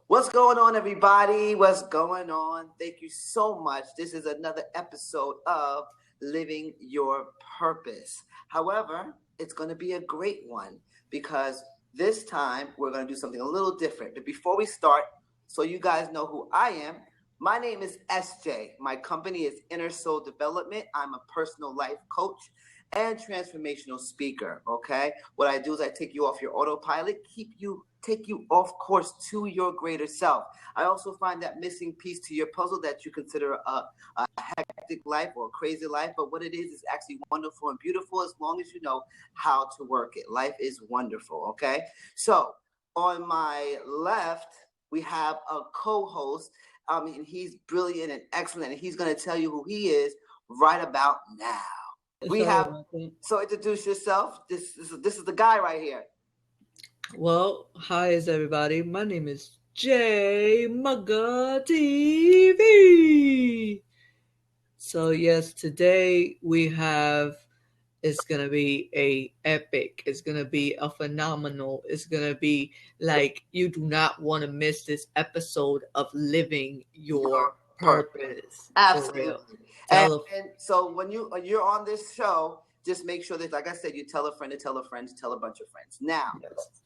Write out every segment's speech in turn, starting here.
What's going on, everybody? What's going on? Thank you so much. This is another episode of Living Your Purpose. However, it's going to be a great one because this time we're going to do something a little different. But before we start, so you guys know who I am, my name is SJ. My company is Inner Soul Development. I'm a personal life coach and transformational speaker, okay? What I do is I take you off your autopilot, take you off course to your greater self. I also find that missing piece to your puzzle that you consider a hectic life or a crazy life, but what it is actually wonderful and beautiful as long as you know how to work it. Life is wonderful, okay? So on my left, we have a co-host. And he's brilliant and excellent, and he's going to tell you who he is right about now. So introduce yourself. This is the guy right here. Well, hi everybody. My name is J Mugga TV. So yes, today it's gonna be a epic. It's gonna be a phenomenal. It's gonna be like you do not want to miss this episode of Living Your Purpose. Absolutely. And so when you're on this show, just make sure that, like I said, you tell a friend to tell a friend to tell a bunch of friends. Now,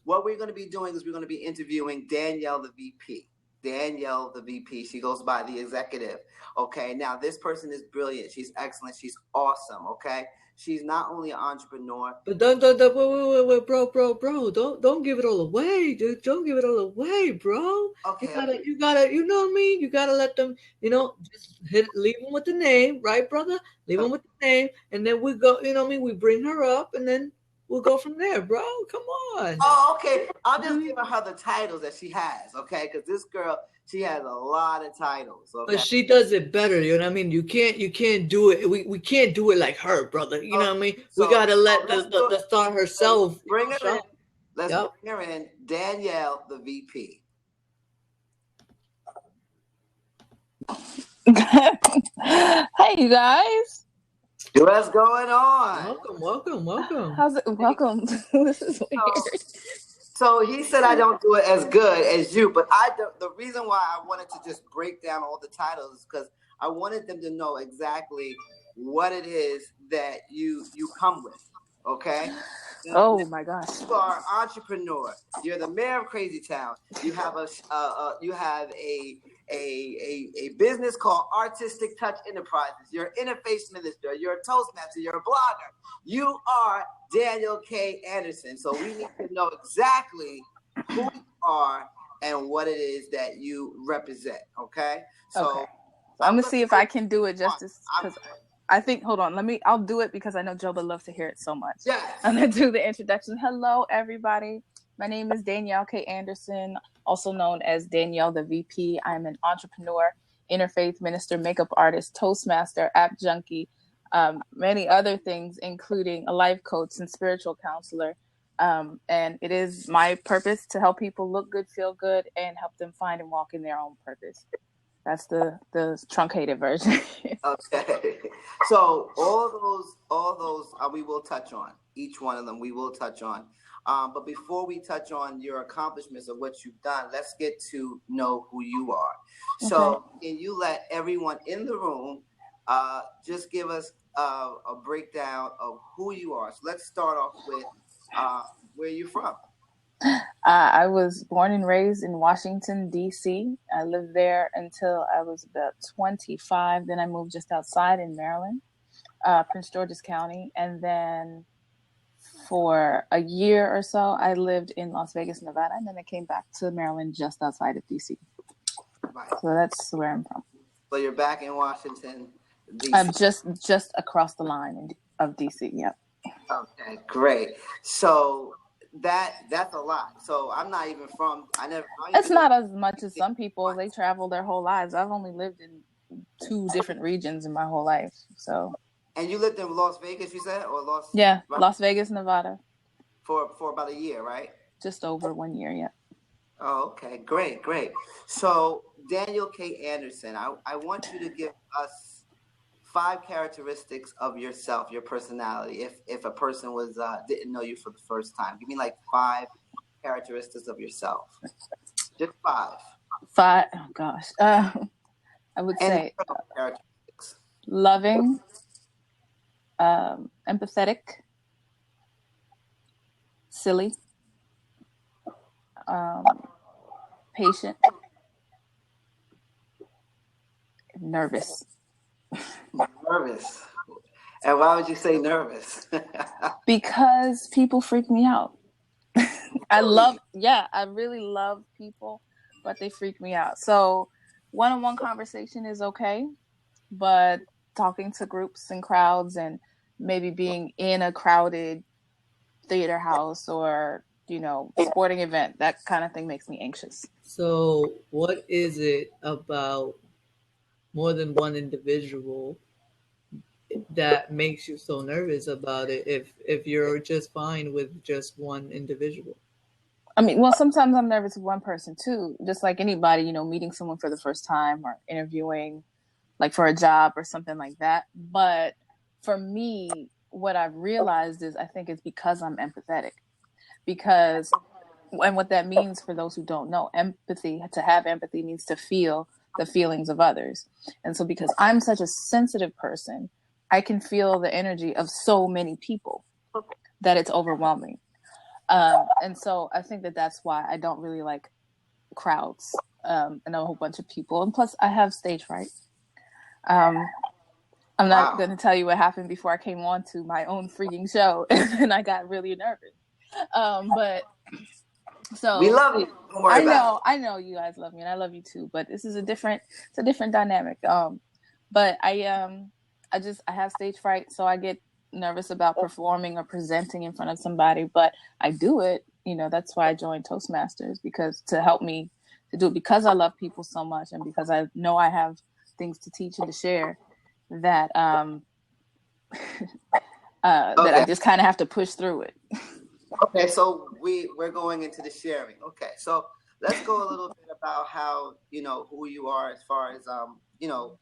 What we're going to be doing is we're going to be interviewing Danielle the VP. Danielle the VP. She goes by the executive. Okay. Now, this person is brilliant. She's excellent. She's awesome. Okay. She's not only an entrepreneur. But wait, bro. Don't give it all away, dude. Don't give it all away, bro. Okay. You gotta, you know what I mean? You gotta let them, just leave them with the name, right, brother? Leave them with the name, and then we go, you know what I mean? We bring her up, and then we'll go from there, bro. Come on. Oh, okay. I'll just give her the titles that she has, okay? Because this girl, she has a lot of titles. Okay? But she does it better, you know what I mean? You can't do it. We can't do it like her, brother. You know what I mean? So, we gotta let the star herself. Bring her in. Let's bring her in. Danielle the VP. Hey, you guys. What's going on? Welcome. How's it? Welcome. This is weird. So he said I don't do it as good as you, but the reason why I wanted to just break down all the titles is because I wanted them to know exactly what it is that you come with. Okay. Oh my gosh. You are an entrepreneur. You're the mayor of Crazy Town. You have a business called Artistic Touch Enterprises. You're an interface minister. You're a Toastmaster. You're a blogger. You are Danielle K. Anderson. So we need to know exactly who you are and what it is that you represent. Okay. So I'm gonna see if I can do it justice. Because I think, hold on, I'll do it because I know Joba loves to hear it so much. Yes. I'm gonna do the introduction. Hello, everybody. My name is Danielle K. Anderson, also known as Danielle the VP. I'm an entrepreneur, interfaith minister, makeup artist, Toastmaster, app junkie, many other things, including a life coach and spiritual counselor. And it is my purpose to help people look good, feel good, and help them find and walk in their own purpose. That's the truncated version. Okay. So all those we will touch on. Each one of them we will touch on. But before we touch on your accomplishments of what you've done, let's get to know who you are. Okay. So can you let everyone in the room just give us a breakdown of who you are? So let's start off with where you're from. I was born and raised in Washington, D.C. I lived there until I was about 25. Then I moved just outside in Maryland, Prince George's County. And then for a year or so, I lived in Las Vegas, Nevada. And then I came back to Maryland just outside of D.C. Right. So that's where I'm from. So you're back in Washington, D.C.? I'm just across the line of D.C., yep. Okay, great. So that's a lot. So I'm not even from. It's not as much as some people. They travel their whole lives. I've only lived in 2 different regions in my whole life. So. And you lived in Las Vegas, you said, or Las? Yeah, right? Las Vegas, Nevada. For about a year, right? Just over 1 year, yeah. Oh, okay, great. So Danielle K. Anderson, I want you to give us 5 characteristics of yourself, your personality. If a person didn't know you for the first time, give me like 5 characteristics of yourself. Just 5. 5. Oh gosh. I would And say characteristics. loving, empathetic, silly, patient, nervous. Nervous. And why would you say nervous? Because people freak me out. I really love people, but they freak me out. So one-on-one conversation is okay, but talking to groups and crowds and maybe being in a crowded theater house or, sporting event, that kind of thing makes me anxious. So, what is it about more than one individual that makes you so nervous about it if you're just fine with just one individual? I mean, well, sometimes I'm nervous with one person too, just like anybody, meeting someone for the first time or interviewing like for a job or something like that. But for me, what I've realized is I think it's because I'm empathetic. Because, and what that means for those who don't know, to have empathy means to feel the feelings of others. And so because I'm such a sensitive person, I can feel the energy of so many people that it's overwhelming. And so I think that's why I don't really like crowds and a whole bunch of people. And plus, I have stage fright. I'm not going to tell you what happened before I came on to my own freaking show, and I got really nervous. But so we love you. Don't worry about it. I know you guys love me, and I love you too. But this is a different dynamic. But I have stage fright, so I get nervous about performing or presenting in front of somebody. But I do it. That's why I joined Toastmasters, because to help me to do it, because I love people so much, and because I know I have things to teach and to share. That that I just kind of have to push through it. Okay, so we're going into the sharing. Okay, so let's go a little bit about how who you are as far as your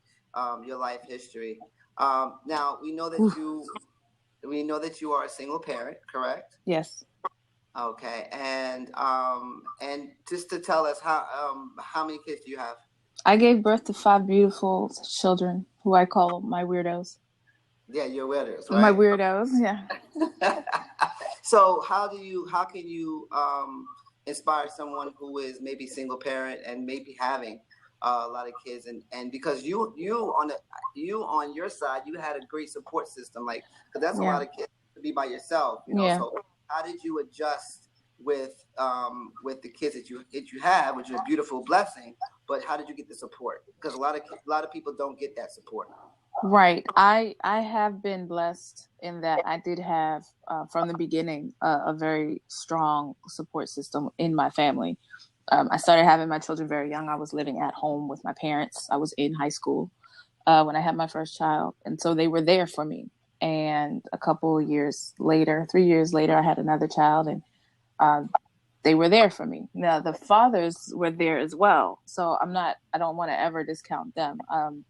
life history. Now we know that you are a single parent, correct? Yes. Okay, and just to tell us how many kids do you have? I gave birth to 5 beautiful children, who I call my weirdos. Yeah, your weirdos, right? My weirdos, yeah. So how can you inspire someone who is maybe single parent and maybe having a lot of kids, and because you on your side, you had a great support system, like, because that's a lot of kids to be by yourself, So how did you adjust with the kids that you have, which is a beautiful blessing, but how did you get the support? Because a lot of people don't get that support. Right. I have been blessed in that I did have from the beginning a very strong support system in my family. I started having my children very young. I was living at home with my parents. I was in high school when I had my first child, and so they were there for me. And a couple of years later, 3 years later, I had another child, and they were there for me. Now, the fathers were there as well. So I don't want to ever discount them.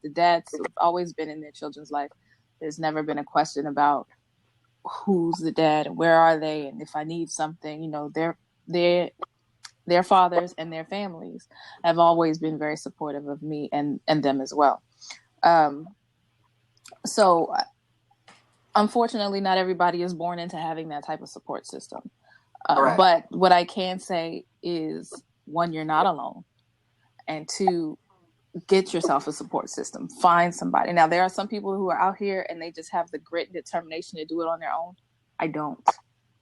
The dads have always been in their children's life. There's never been a question about who's the dad and where are they, and if I need something. Their fathers and their families have always been very supportive of me and them as well. So unfortunately, not everybody is born into having that type of support system. But what I can say is, 1, you're not alone, and 2, get yourself a support system. Find somebody. Now, there are some people who are out here and they just have the grit and determination to do it on their own. I don't.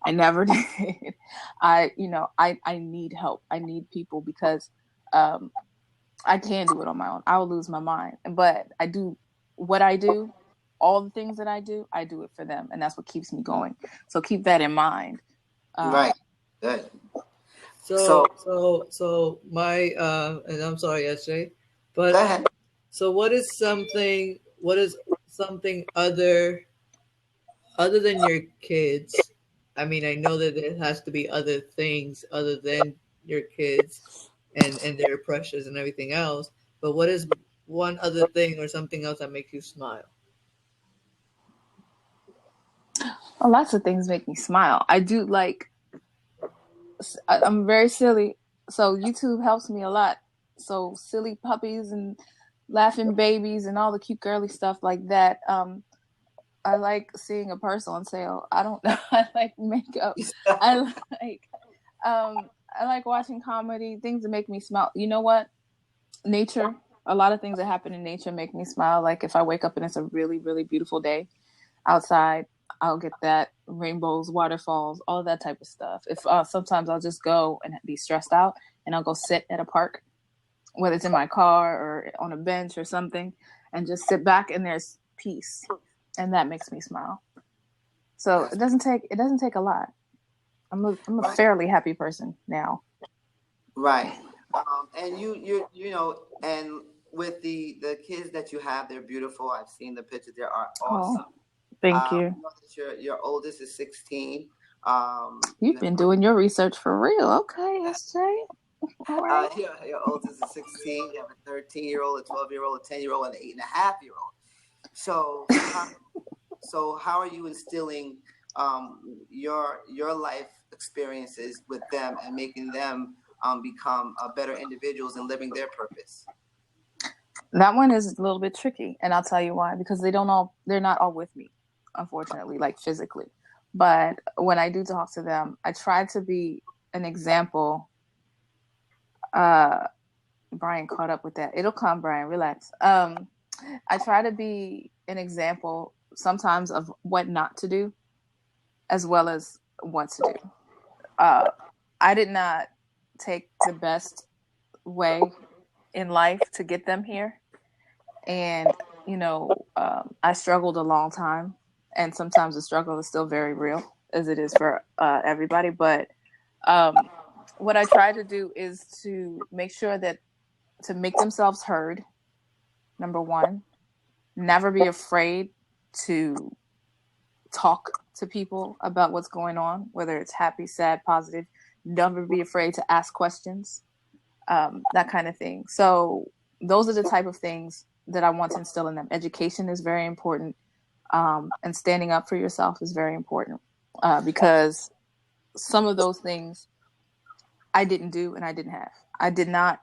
I never did. I need help. I need people, because I can't do it on my own. I will lose my mind. But I do what I do, all the things that I do it for them, and that's what keeps me going. So keep that in mind. Right. Good. So my and I'm sorry, SJ, but go ahead. So what is something other than your kids? I mean, I know that it has to be other things other than your kids and their pressures and everything else, but what is one other thing or something else that makes you smile? Well, lots of things make me smile. I do I'm very silly, so YouTube helps me a lot. So silly puppies and laughing babies and all the cute girly stuff like that. I like seeing a purse on sale. I don't know. I like makeup. I like I like watching comedy, things that make me smile. You know what? Nature. A lot of things that happen in nature make me smile. Like if I wake up and it's a really, really beautiful day outside, I'll get that. Rainbows, waterfalls, all of that type of stuff. If sometimes I'll just go and be stressed out and I'll go sit at a park, whether it's in my car or on a bench or something, and just sit back and there's peace. And that makes me smile. So it doesn't take a lot. I'm a fairly happy person now. Right. And you know, and with the kids that you have, they're beautiful. I've seen the pictures; they are awesome. Thank you. I know that your oldest is 16. You've been doing your research for real. Okay, SJ. All right. Your oldest is 16. You have a 13-year-old, a 12-year-old, a 10-year-old, and an 8.5-year-old. So how are you instilling your life experiences with them and making them become better individuals and living their purpose? That one is a little bit tricky, and I'll tell you why. Because they're not all with me, unfortunately, like physically. But when I do talk to them, I try to be an example. Brian caught up with that. It'll come, Brian. Relax. I try to be an example sometimes of what not to do, as well as what to do. I did not take the best way in life to get them here. And, I struggled a long time. And sometimes the struggle is still very real, as it is for everybody. But what I try to do is to make sure that to make themselves heard, number one. Never be afraid to talk to people about what's going on, whether it's happy, sad, positive. Never be afraid to ask questions, that kind of thing. So those are the type of things that I want to instill in them. Education is very important, and standing up for yourself is very important, because some of those things I didn't do and I didn't have. I did not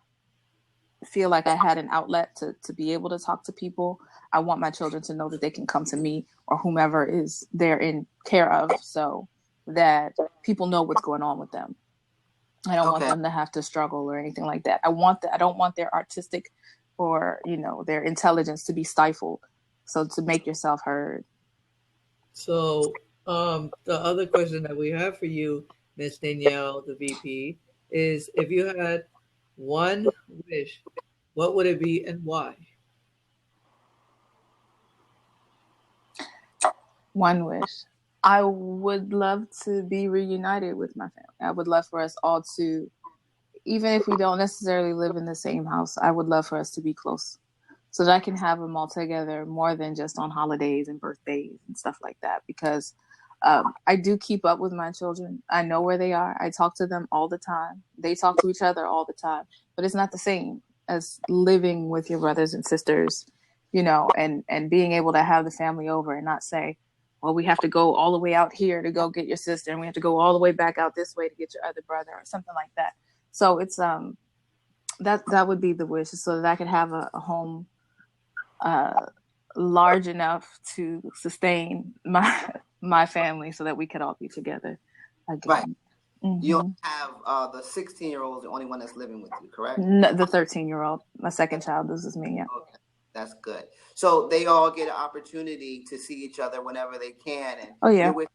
feel like I had an outlet to be able to talk to people. I want my children to know that they can come to me or whomever is there in care of, so that people know what's going on with them. I don't want them to have to struggle or anything like that. I don't want their artistic or, their intelligence to be stifled. So to make yourself heard. So the other question that we have for you, Miss Danielle, the VP, is if you had one wish, what would it be and why? One wish. I would love to be reunited with my family. I would love for us all to, even if we don't necessarily live in the same house, I would love for us to be close so that I can have them all together more than just on holidays and birthdays and stuff like that. Because I do keep up with my children. I know where they are. I talk to them all the time. They talk to each other all the time. But it's not the same as living with your brothers and sisters, and being able to have the family over and not say, well, we have to go all the way out here to go get your sister, and we have to go all the way back out this way to get your other brother, or something like that. So it's that would be the wish, so that I could have a home large enough to sustain my family, so that we could all be together again. Right. Mm-hmm. You have the 16-year-old is the only one that's living with you, correct? No, the 13-year-old, my second child. This is me. Yeah. Okay. That's good. So they all get an opportunity to see each other whenever they can, and you're with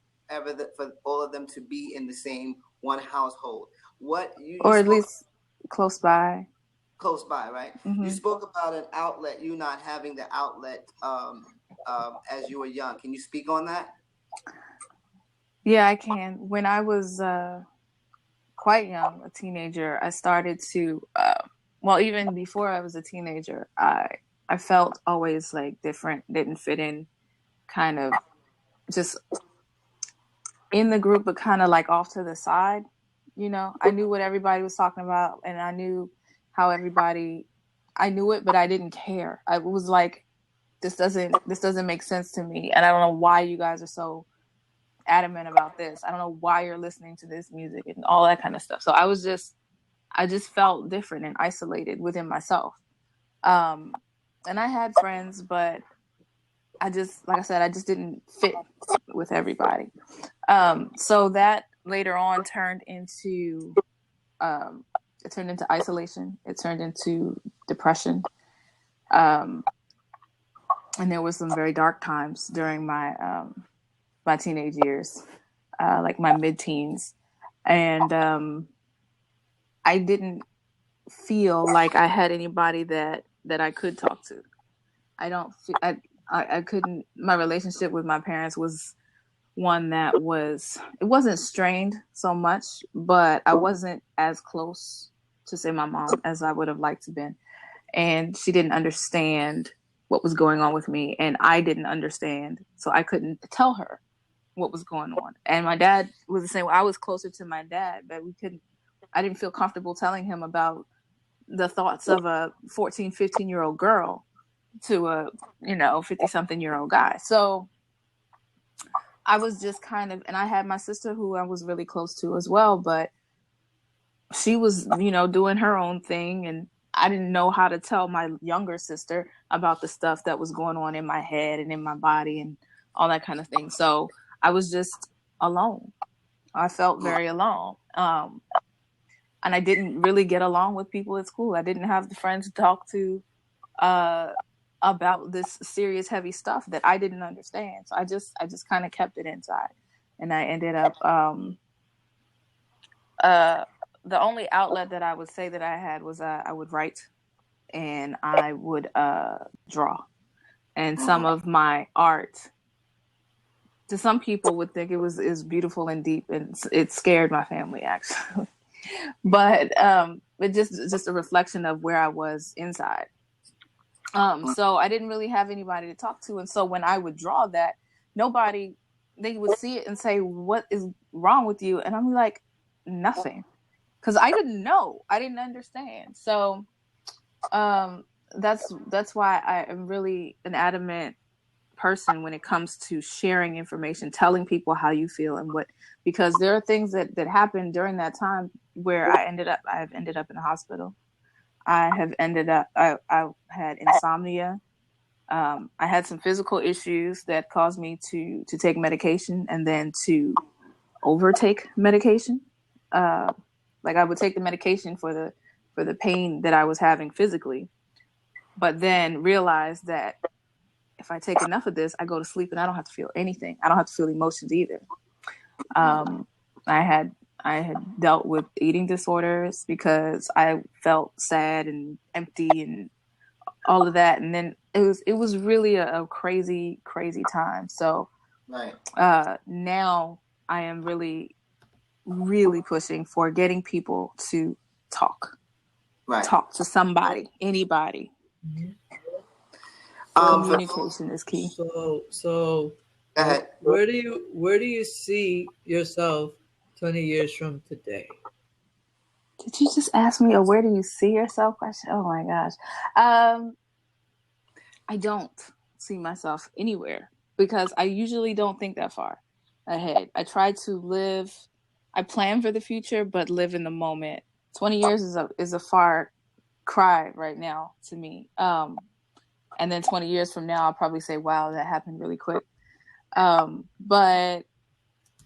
for all of them to be in the same one household. Or at least close by. Close by, right? Mm-hmm. You spoke about an outlet. You not having the outlet as you were young. Can you speak on that? Yeah, I can. When I was quite young, a teenager, I started to. Even before I was a teenager, I felt always like different, didn't fit in, kind of just in the group, but kind of like off to the side. I knew what everybody was talking about, and I knew how I knew it, but I didn't care. I was like, this doesn't make sense to me. And I don't know why you guys are so adamant about this. I don't know why you're listening to this music and all that kind of stuff. So I was just I just felt different and isolated within myself. And I had friends, but like I said, I just didn't fit with everybody. So that later on turned into isolation. It turned into depression. And there was some very dark times during my my teenage years, like my mid-teens, and I didn't feel like I had anybody that I could talk to. I don't feel I couldn't. My relationship with my parents was one that it wasn't strained so much, but I wasn't as close to, say, my mom as I would have liked to been. And she didn't understand what was going on with me, and I didn't understand, so I couldn't tell her what was going on. And my dad was the same way. I was closer to my dad, but I didn't feel comfortable telling him about the thoughts of a 14, 15-year-old girl to a 50-something-year-old guy. So I was just kind of, and I had my sister who I was really close to as well, but she was, doing her own thing, and I didn't know how to tell my younger sister about the stuff that was going on in my head and in my body and all that kind of thing. So I was just alone. I felt very alone. And I didn't really get along with people at school. I didn't have the friends to talk to about this serious, heavy stuff that I didn't understand. So I just kind of kept it inside, and I ended up the only outlet that I would say that I had was I would write, and I would draw, and some of my art, to some people, would think is beautiful and deep, and it scared my family actually. But it just a reflection of where I was inside. So I didn't really have anybody to talk to. And so when I would draw that, they would see it and say, "What is wrong with you?" And I'm like, "Nothing." Because I didn't know. I didn't understand. So that's why I am really an adamant person when it comes to sharing information, telling people how you feel and because there are things that happened during that time where I've ended up in a hospital. I had insomnia. I had some physical issues that caused me to take medication and then to overtake medication. Like I would take the medication for the pain that I was having physically, but then realize that if I take enough of this, I go to sleep and I don't have to feel anything. I don't have to feel emotions either. I had dealt with eating disorders because I felt sad and empty and all of that. And then it was really a crazy, crazy time. So right. Now I am really, really pushing for getting people to talk. Right. Talk to somebody, anybody. Mm-hmm. Communication is key. So where do you see yourself 20 years from today? Did you just ask me a where do you see yourself question? Oh my gosh. I don't see myself anywhere because I usually don't think that far ahead. I try to I plan for the future, but live in the moment. 20 years is a far cry right now to me. And then 20 years from now, I'll probably say, wow, that happened really quick. But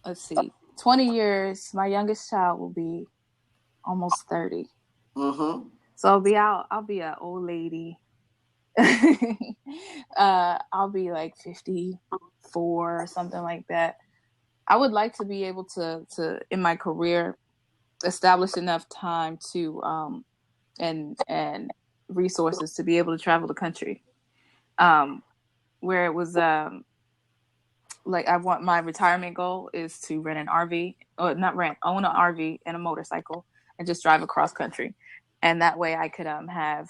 let's see, 20 years, my youngest child will be almost 30. Mm-hmm. So I'll be an old lady. I'll be like 54 or something like that. I would like to be able to in my career establish enough time to and resources to be able to travel the country. Where it was like I want my retirement goal is to rent an RV, or not rent, own an RV and a motorcycle and just drive across country. And that way I could have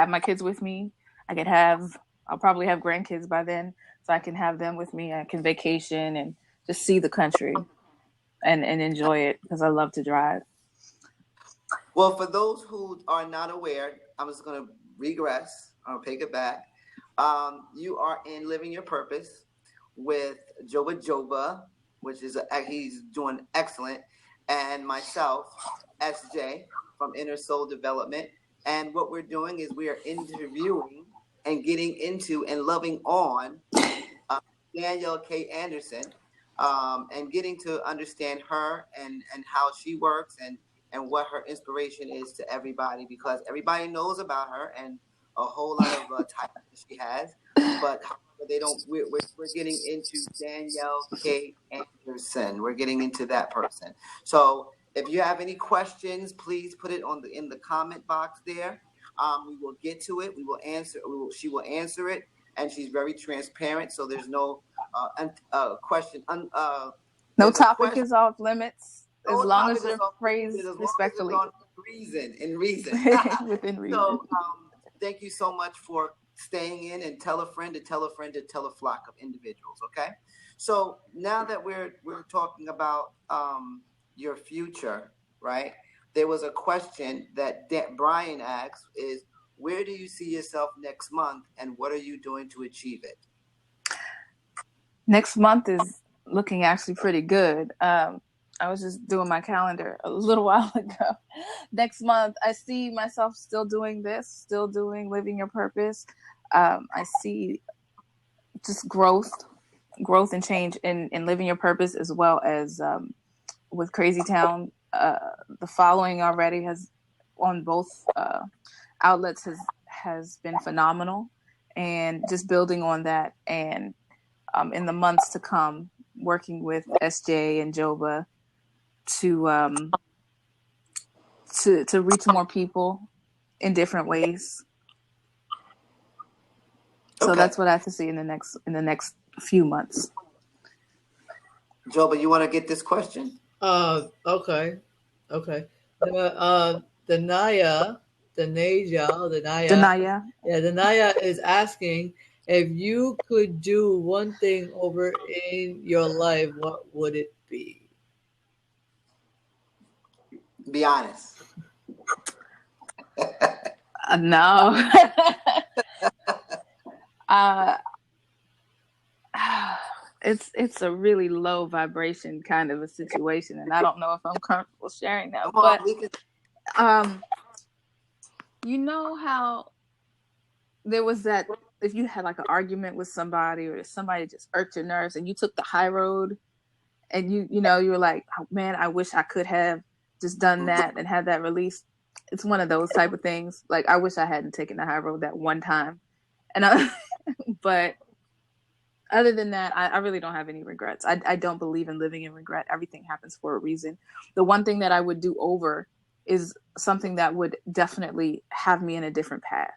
my kids with me. I'll probably have grandkids by then, so I can have them with me. I can vacation and just see the country and enjoy it because I love to drive. Well, for those who are not aware, I'm just going to regress or take it back. You are in Living Your Purpose with Joba, which is he's doing excellent, and myself, SJ from Inner Soul Development. And what we're doing is we are interviewing and getting into and loving on Danielle K. Anderson, and getting to understand her and how she works and what her inspiration is to everybody, because everybody knows about her and a whole lot of titles that she has, but they don't. We're getting into Danielle K. Anderson. We're getting into that person. So if you have any questions, please put it in the comment box there. We will get to it. We will answer. She will answer it, and she's very transparent. So there's no question. No topic is off limits as long as you're phrased respectfully. In reason. Within reason. So thank you so much for staying in, and tell a friend to tell a friend to tell a flock of individuals. Okay. So now that we're talking about your future, right? There was a question that Brian asked is, where do you see yourself next month, and what are you doing to achieve it? Next month is looking actually pretty good. I was just doing my calendar a little while ago. Next month, I see myself still doing this, still doing Living Your Purpose. I see just growth and change in Living Your Purpose, as well as with Crazy Town. The following already has on both outlets has been phenomenal, and just building on that, and in the months to come, working with SJ and Joba to reach more people in different ways. So that's what I have to see in the next few months. Joba, you want to get this question? Okay. Dania is asking, if you could do one thing over in your life, what would it be? Be honest. No. It's a really low vibration kind of a situation, and I don't know if I'm comfortable sharing that. But you know how there was that, if you had like an argument with somebody, or somebody just irked your nerves, and you took the high road, and you were like, oh, man, I wish I could have just done that and had that release. It's one of those type of things. Like, I wish I hadn't taken the high road that one time. But other than that, I really don't have any regrets. I don't believe in living in regret. Everything happens for a reason. The one thing that I would do over is something that would definitely have me in a different path.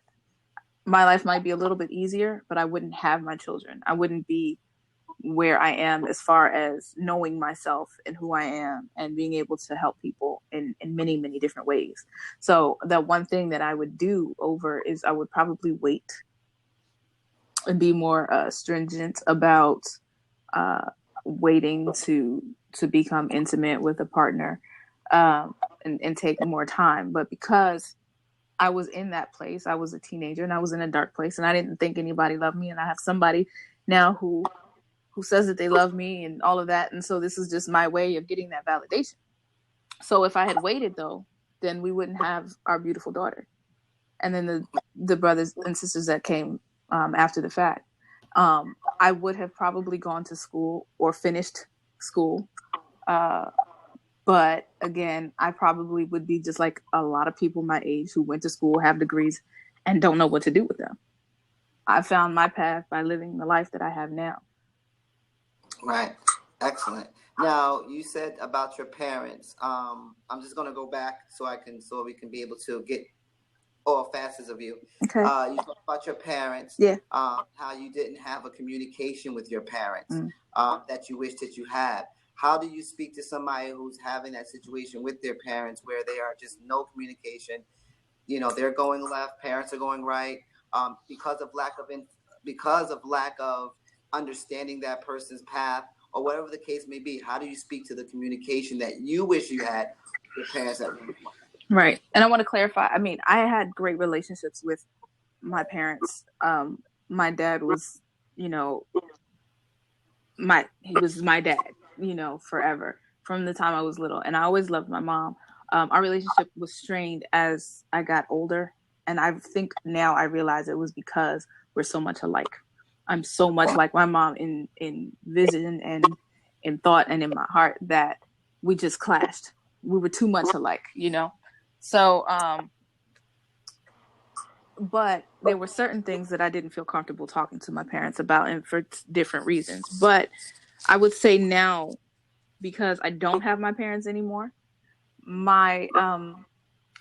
My life might be a little bit easier, but I wouldn't have my children. I wouldn't be where I am as far as knowing myself and who I am, and being able to help people in many, many different ways. So the one thing that I would do over is I would probably wait and be more stringent about waiting to become intimate with a partner, and take more time. But because I was in that place, I was a teenager, and I was in a dark place, and I didn't think anybody loved me, and I have somebody now who says that they love me and all of that. And so this is just my way of getting that validation. So if I had waited, though, then we wouldn't have our beautiful daughter. And then the brothers and sisters that came after the fact. I would have probably gone to school or finished school. But again, I probably would be just like a lot of people my age who went to school, have degrees, and don't know what to do with them. I found my path by living the life that I have now. Right. Excellent. Now, you said about your parents. I'm just going to go back so we can be able to get all facets of you. Okay. You talked about your parents. Yeah. How you didn't have a communication with your parents that you wish that you had. How do you speak to somebody who's having that situation with their parents, where they are just no communication? They're going left, parents are going right, because of lack of understanding that person's path, or whatever the case may be. How do you speak to the communication that you wish you had with your parents at one point? Right. And I want to clarify. I mean, I had great relationships with my parents. My dad was, he was my dad, forever, from the time I was little. And I always loved my mom. Our relationship was strained as I got older. And I think now I realize it was because we're so much alike. I'm so much like my mom in vision and in thought and in my heart that we just clashed. We were too much alike, you know? So, but there were certain things that I didn't feel comfortable talking to my parents about, and for different reasons. But I would say now, because I don't have my parents anymore, my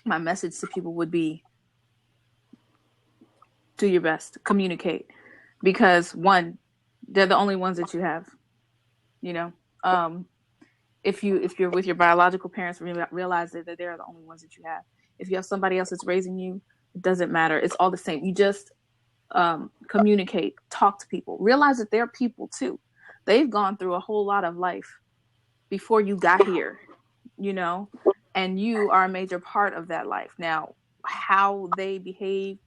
my message to people would be, do your best, communicate, because one, they're the only ones that you have, you know. If you're with your biological parents, realize that they're the only ones that you have. If you have somebody else that's raising you, it doesn't matter. It's all the same. You just communicate, talk to people, realize that they're people too. They've gone through a whole lot of life before you got here, you know, and you are a major part of that life. Now, how they behave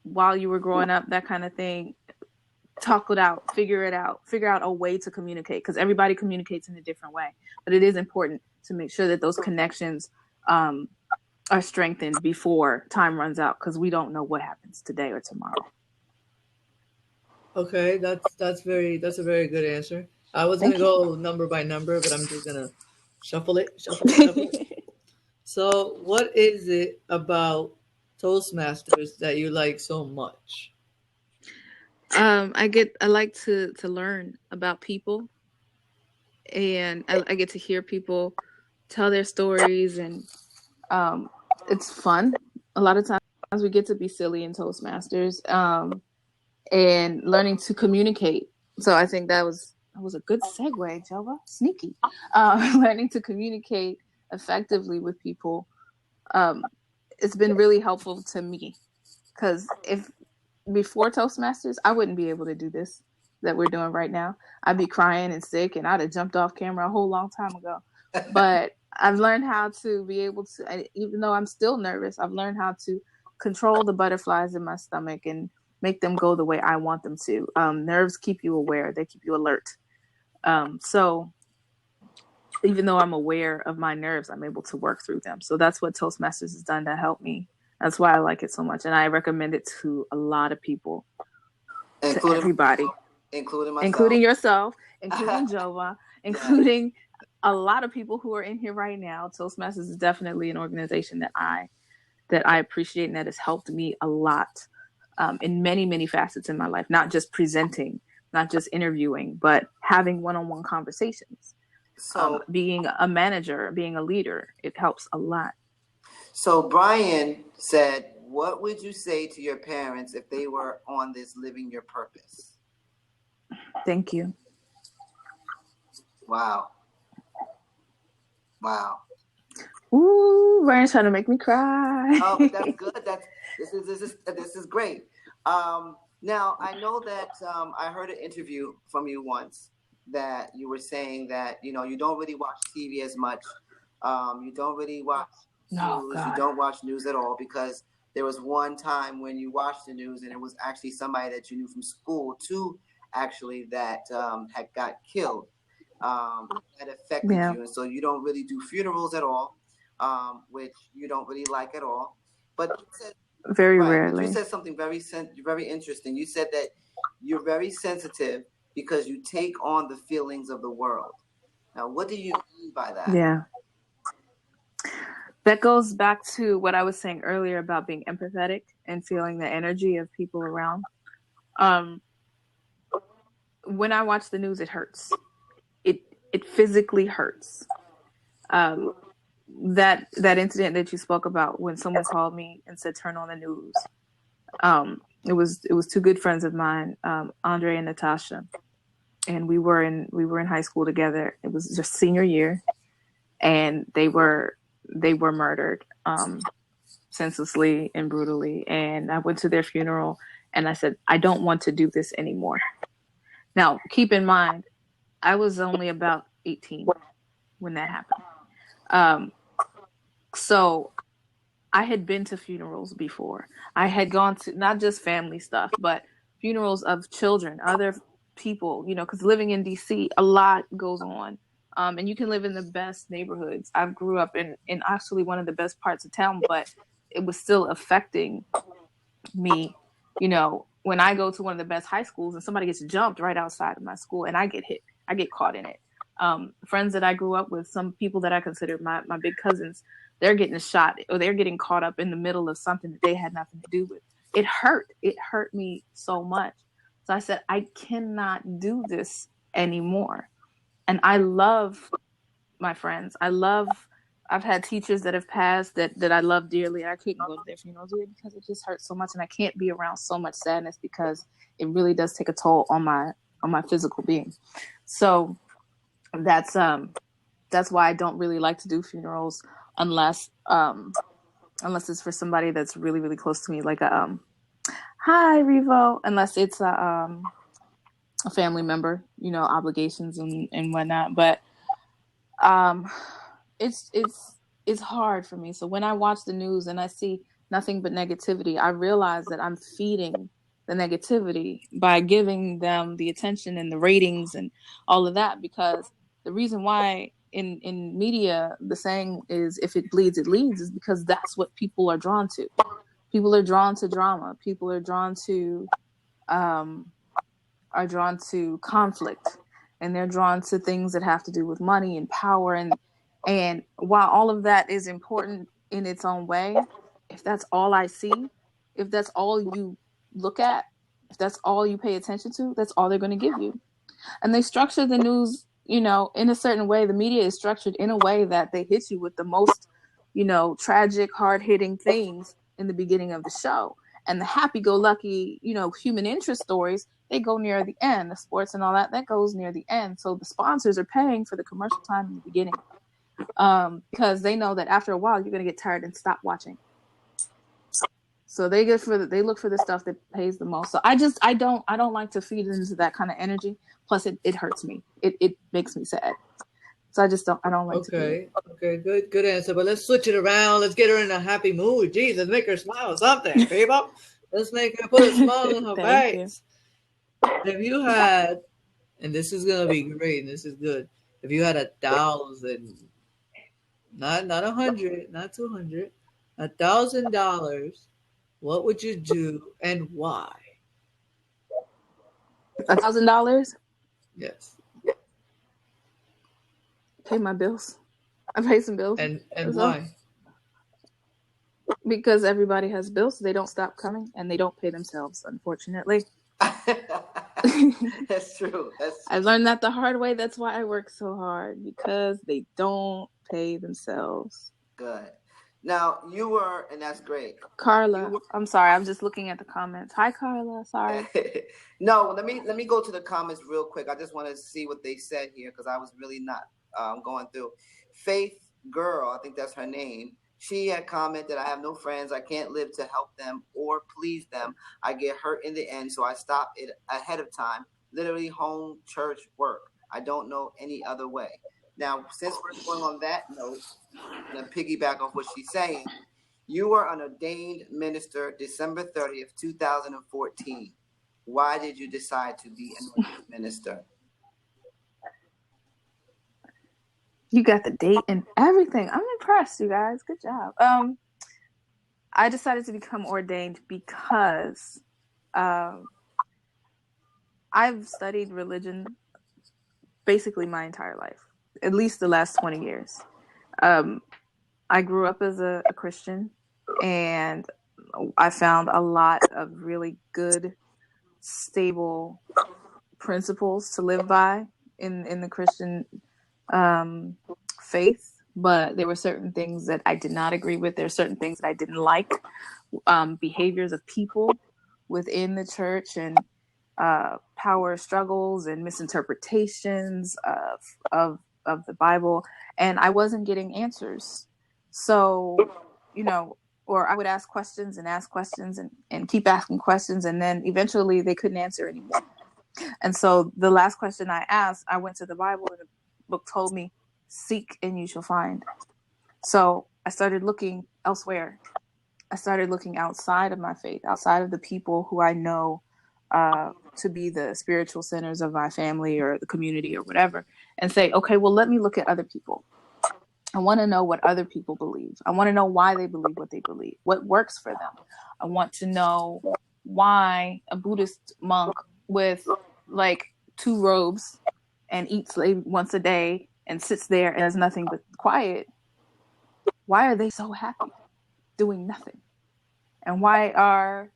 while you were growing up, that kind of thing, talk it out, figure out a way to communicate, because everybody communicates in a different way. But it is important to make sure that those connections are strengthened before time runs out, because we don't know what happens today or tomorrow. Okay, that's a very good answer. I was Thank gonna you. go number by number, but I'm just gonna shuffle it, shuffle it, shuffle it. So, what is it about Toastmasters that you like so much? I like to learn about people, and I get to hear people tell their stories, and it's fun. A lot of times we get to be silly in Toastmasters, and learning to communicate. So I think that was a good segue, Jova. Sneaky. Learning to communicate effectively with people. It's been really helpful to me, because if before Toastmasters, I wouldn't be able to do this that we're doing right now. I'd be crying and sick, and I'd have jumped off camera a whole long time ago. But I've learned how to be able to, even though I'm still nervous, I've learned how to control the butterflies in my stomach and make them go the way I want them to. Nerves keep you aware, they keep you alert. So even though I'm aware of my nerves, I'm able to work through them. So that's what Toastmasters has done to help me. That's why I like it so much. And I recommend it to a lot of people, to everybody, including myself, including yourself, including Jova, including a lot of people who are in here right now. Toastmasters is definitely an organization that I appreciate, and that has helped me a lot in many, many facets in my life, not just presenting, not just interviewing, but having one-on-one conversations. So being a manager, being a leader, it helps a lot. So Brian said, what would you say to your parents if they were on this Living Your Purpose? Thank you. Wow. Ooh, Brian's trying to make me cry. Oh, but that's good. This is great. Now I know that I heard an interview from you once that you were saying that you don't really watch TV as much. You don't really watch news. You don't watch news at all, because there was one time when you watched the news and it was actually somebody that you knew from school too, actually, that had got killed. That affected you, and so you don't really do funerals at all, which you don't really like at all. But you said, very rarely. But you said something very interesting. You said that you're very sensitive because you take on the feelings of the world. Now, what do you mean by that? Yeah. That goes back to what I was saying earlier about being empathetic and feeling the energy of people around. When I watch the news, it hurts. It physically hurts. That incident that you spoke about, when someone called me and said, turn on the news. It was two good friends of mine, Andre and Natasha, and we were in high school together. It was just senior year, and they were murdered senselessly and brutally. And I went to their funeral, and I said, I don't want to do this anymore. Now, keep in mind, I was only about 18 when that happened. So I had been to funerals before. I had gone to not just family stuff, but funerals of children, other people, because living in DC, a lot goes on And you can live in the best neighborhoods. I grew up in actually one of the best parts of town, but it was still affecting me. You know, when I go to one of the best high schools and somebody gets jumped right outside of my school and I get hit, I get caught in it. Friends that I grew up with, some people that I consider my big cousins, they're getting shot or they're getting caught up in the middle of something that they had nothing to do with. It hurt. It hurt me so much. So I said, I cannot do this anymore. And I love my friends. I've had teachers that have passed that I love dearly. I couldn't go to their funerals because it just hurts so much. And I can't be around so much sadness because it really does take a toll on my physical being. So that's why I don't really like to do funerals unless it's for somebody that's really, really close to me, like a hi Revo, unless it's a family member, you know, obligations and whatnot. But it's hard for me. So when I watch the news and I see nothing but negativity, I realize that I'm feeding the negativity by giving them the attention and the ratings and all of that, because the reason why in media the saying is if it bleeds it leads is because that's what people are drawn to. People are drawn to drama. People are drawn to conflict, and they're drawn to things that have to do with money and power. And while all of that is important in its own way, if that's all I see, if that's all you look at, if that's all you pay attention to, that's all they're going to give you. And they structure the news, you know, in a certain way. The media is structured in a way that they hit you with the most, you know, tragic, hard-hitting things in the beginning of the show. And the happy-go-lucky, you know, human interest stories, they go near the end. The sports and all that goes near the end. So the sponsors are paying for the commercial time in the beginning, because they know that after a while you're going to get tired and stop watching. So they look for the stuff that pays the most. So I don't like to feed into that kind of energy. Plus it hurts me. It makes me sad. So I don't like to do it. Okay, good answer. But let's switch it around. Let's get her in a happy mood. Jesus, make her smile or something, people. Let's make her put a smile on her face. If you had, and this is gonna be great, and this is good. If you had 1,000, not 100, not 200, $1,000, what would you do and why? $1,000? Yes. Pay my bills. I pay some bills. And why? Because everybody has bills, so they don't stop coming, and they don't pay themselves, unfortunately. That's true. I learned that the hard way. That's why I work so hard, because they don't pay themselves. Good. Now you were, and that's great. Carla, I'm sorry. I'm just looking at the comments. Hi, Carla. Sorry. No, let me go to the comments real quick. I just want to see what they said here because I was really not going through. Faith Girl, I think that's her name. She had commented, I have no friends. I can't live to help them or please them. I get hurt in the end, so I stop it ahead of time. Literally home, church, work. I don't know any other way. Now, since we're going on that note, I'm going to piggyback off what she's saying. You were an ordained minister December 30th, 2014. Why did you decide to be an ordained minister? You got the date and everything. I'm impressed, you guys. Good job. I decided to become ordained because I've studied religion basically my entire life, at least the last 20 years. I grew up as a Christian, and I found a lot of really good, stable principles to live by in the Christian faith, but there were certain things that I did not agree with. There are certain things that I didn't like, behaviors of people within the church, and power struggles and misinterpretations of the Bible, and I wasn't getting answers. So, you know, or I would ask questions and keep asking questions, and then eventually they couldn't answer anymore. And so the last question I asked, I went to the Bible, and the book told me, seek and you shall find. So I started looking elsewhere. I started looking outside of my faith, outside of the people who I know to be the spiritual centers of my family or the community or whatever, and say, okay, well, let me look at other people. I want to know what other people believe. I want to know why they believe what they believe, what works for them. I want to know why a Buddhist monk with like 2 robes and eats once a day and sits there and does nothing but quiet, why are they so happy doing nothing? And why are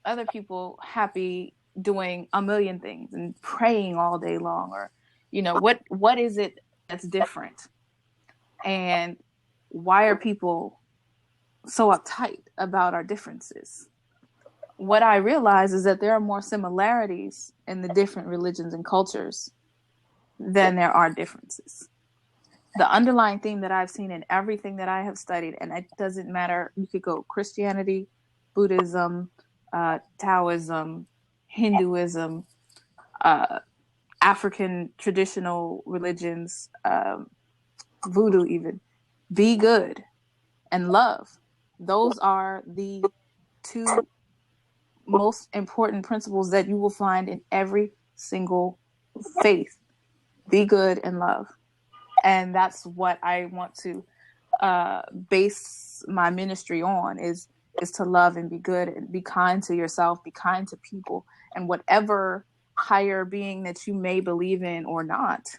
other people happy doing a million things and praying all day long? Or, what is it that's different? And why are people so uptight about our differences? What I realize is that there are more similarities in the different religions and cultures than there are differences. The underlying theme that I've seen in everything that I have studied, and it doesn't matter, you could go Christianity, Buddhism, Taoism, Hinduism, African traditional religions, voodoo even, be good and love. Those are the 2 most important principles that you will find in every single faith. Be good and love. And that's what I want to base my ministry on, is to love and be good and be kind to yourself, be kind to people, and whatever higher being that you may believe in or not,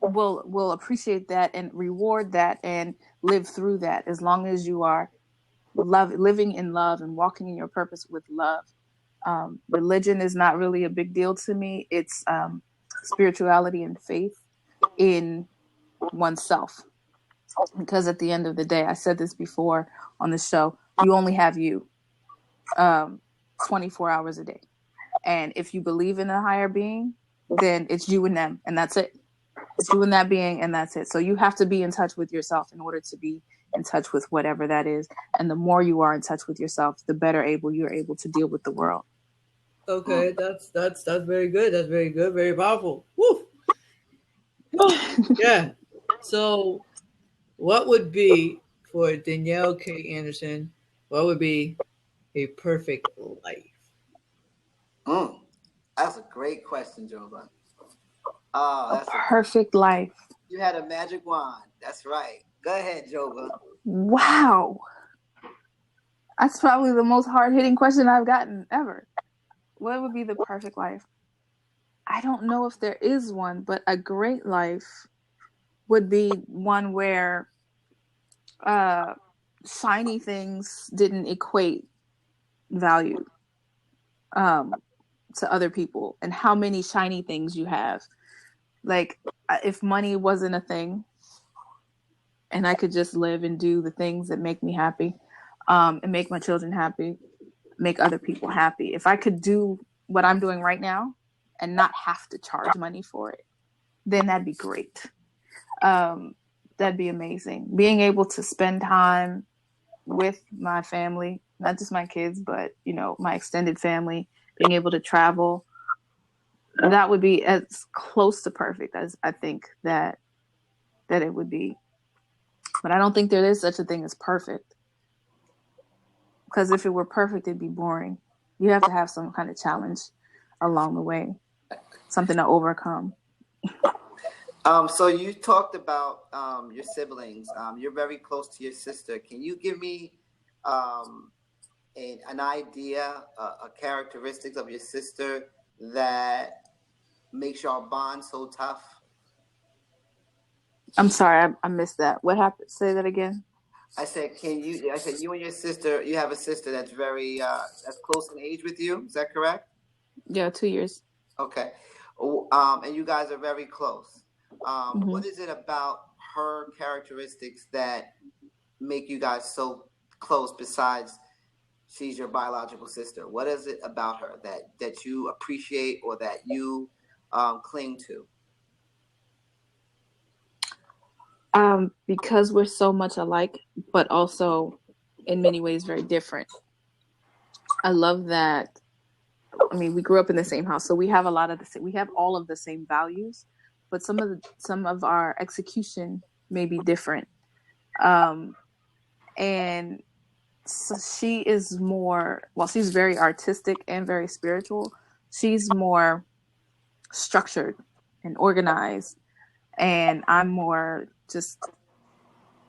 will appreciate that and reward that and live through that, as long as you are living in love and walking in your purpose with love. Religion is not really a big deal to me. It's spirituality and faith in oneself. Because at the end of the day, I said this before on the show, you only have you 24 hours a day. And if you believe in a higher being, then it's you and them, and that's it. It's you and that being, and that's it. So you have to be in touch with yourself in order to be in touch with whatever that is. And the more you are in touch with yourself, the better you're able to deal with the world. Okay, that's very good. That's very good. Very powerful. Woo! Yeah. So, what would be for Danielle K. Anderson? What would be a perfect life? That's a great question, Joba. A perfect life. You had a magic wand. That's right. Go ahead, Joba. Wow. That's probably the most hard-hitting question I've gotten ever. What would be the perfect life? I don't know if there is one, but a great life would be one where shiny things didn't equate value to other people, and how many shiny things you have. Like, if money wasn't a thing and I could just live and do the things that make me happy, and make my children happy, make other people happy. If I could do what I'm doing right now and not have to charge money for it, then that'd be great. That'd be amazing. Being able to spend time with my family, not just my kids, but, my extended family, being able to travel, that would be as close to perfect as I think that it would be. But I don't think there is such a thing as perfect. Because if it were perfect, it'd be boring. You have to have some kind of challenge along the way, something to overcome. So you talked about your siblings. You're very close to your sister. Can you give me an idea, a characteristics of your sister that makes your bond so tough? I'm sorry, I missed that. What happened? Say that again. I said you and your sister, you have a sister that's very that's close in age with you. Is that correct? Yeah, 2 years. Okay. And you guys are very close. What is it about her characteristics that make you guys so close, besides she's your biological sister? What is it about her that you appreciate or that you cling to? Because we're so much alike, but also in many ways very different. I love that. I mean, we grew up in the same house, so we have we have all of the same values, but some of our execution may be different. And she is more, well, she's very artistic and very spiritual. She's more structured and organized, and I'm more just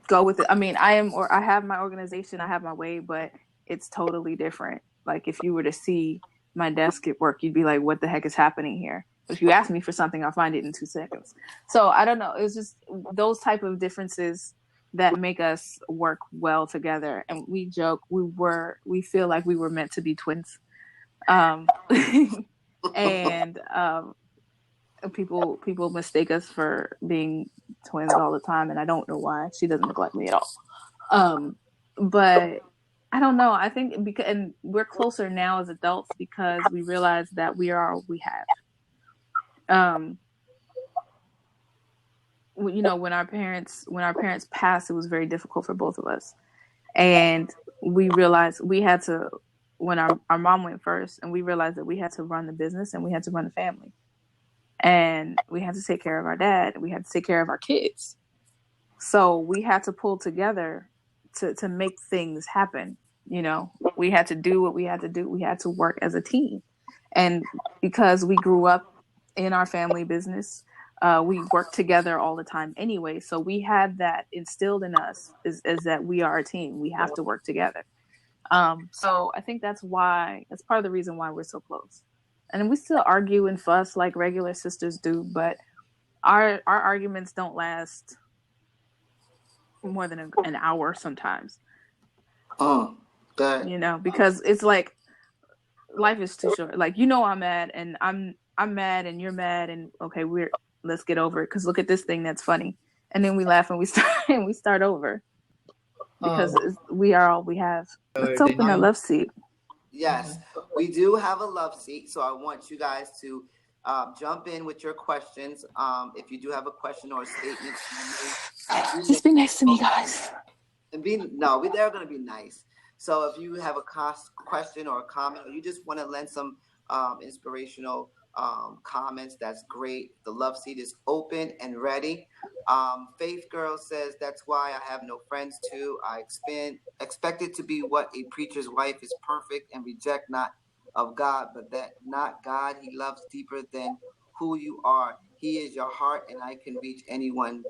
go with it. I mean, I have my organization, I have my way, but it's totally different. Like if you were to see my desk at work, you'd be like, what the heck is happening here? But if you ask me for something, I'll find it in 2 seconds. So I don't know. It's just those type of differences that make us work well together. And we joke, we feel like we were meant to be twins. And people mistake us for being twins all the time, and I don't know why. She doesn't look like me at all. But I don't know. I think and we're closer now as adults because we realize that we are all we have. You know, when our parents passed, it was very difficult for both of us, and we realized we had to. When our mom went first, and we realized that we had to run the business and we had to run the family. And we had to take care of our dad. We had to take care of our kids. So we had to pull together to make things happen. You know, we had to do what we had to do. We had to work as a team. And because we grew up in our family business, we worked together all the time anyway. So we had that instilled in us is that we are a team. We have to work together. So I think that's part of the reason why we're so close. And we still argue and fuss like regular sisters do, but our arguments don't last more than an hour sometimes. Oh, God. You know, because it's like life is too short. Like, you know, I'm mad and I'm mad and you're mad and okay, let's get over it because look at this thing that's funny, and then we laugh and we start over because we are all we have. Let's open a love seat. Yes, we do have a love seat, so I want you guys to jump in with your questions. If you do have a question or a statement, just be nice to me, guys. And they're going to be nice. So if you have a question or a comment, or you just want to lend some inspirational comments, that's great. The love seat is open and ready. Faith Girl says, that's why I have no friends too. I expect it to be what a preacher's wife is perfect and reject not of God, but that not God. He loves deeper than who you are. He is your heart, and I can reach anyone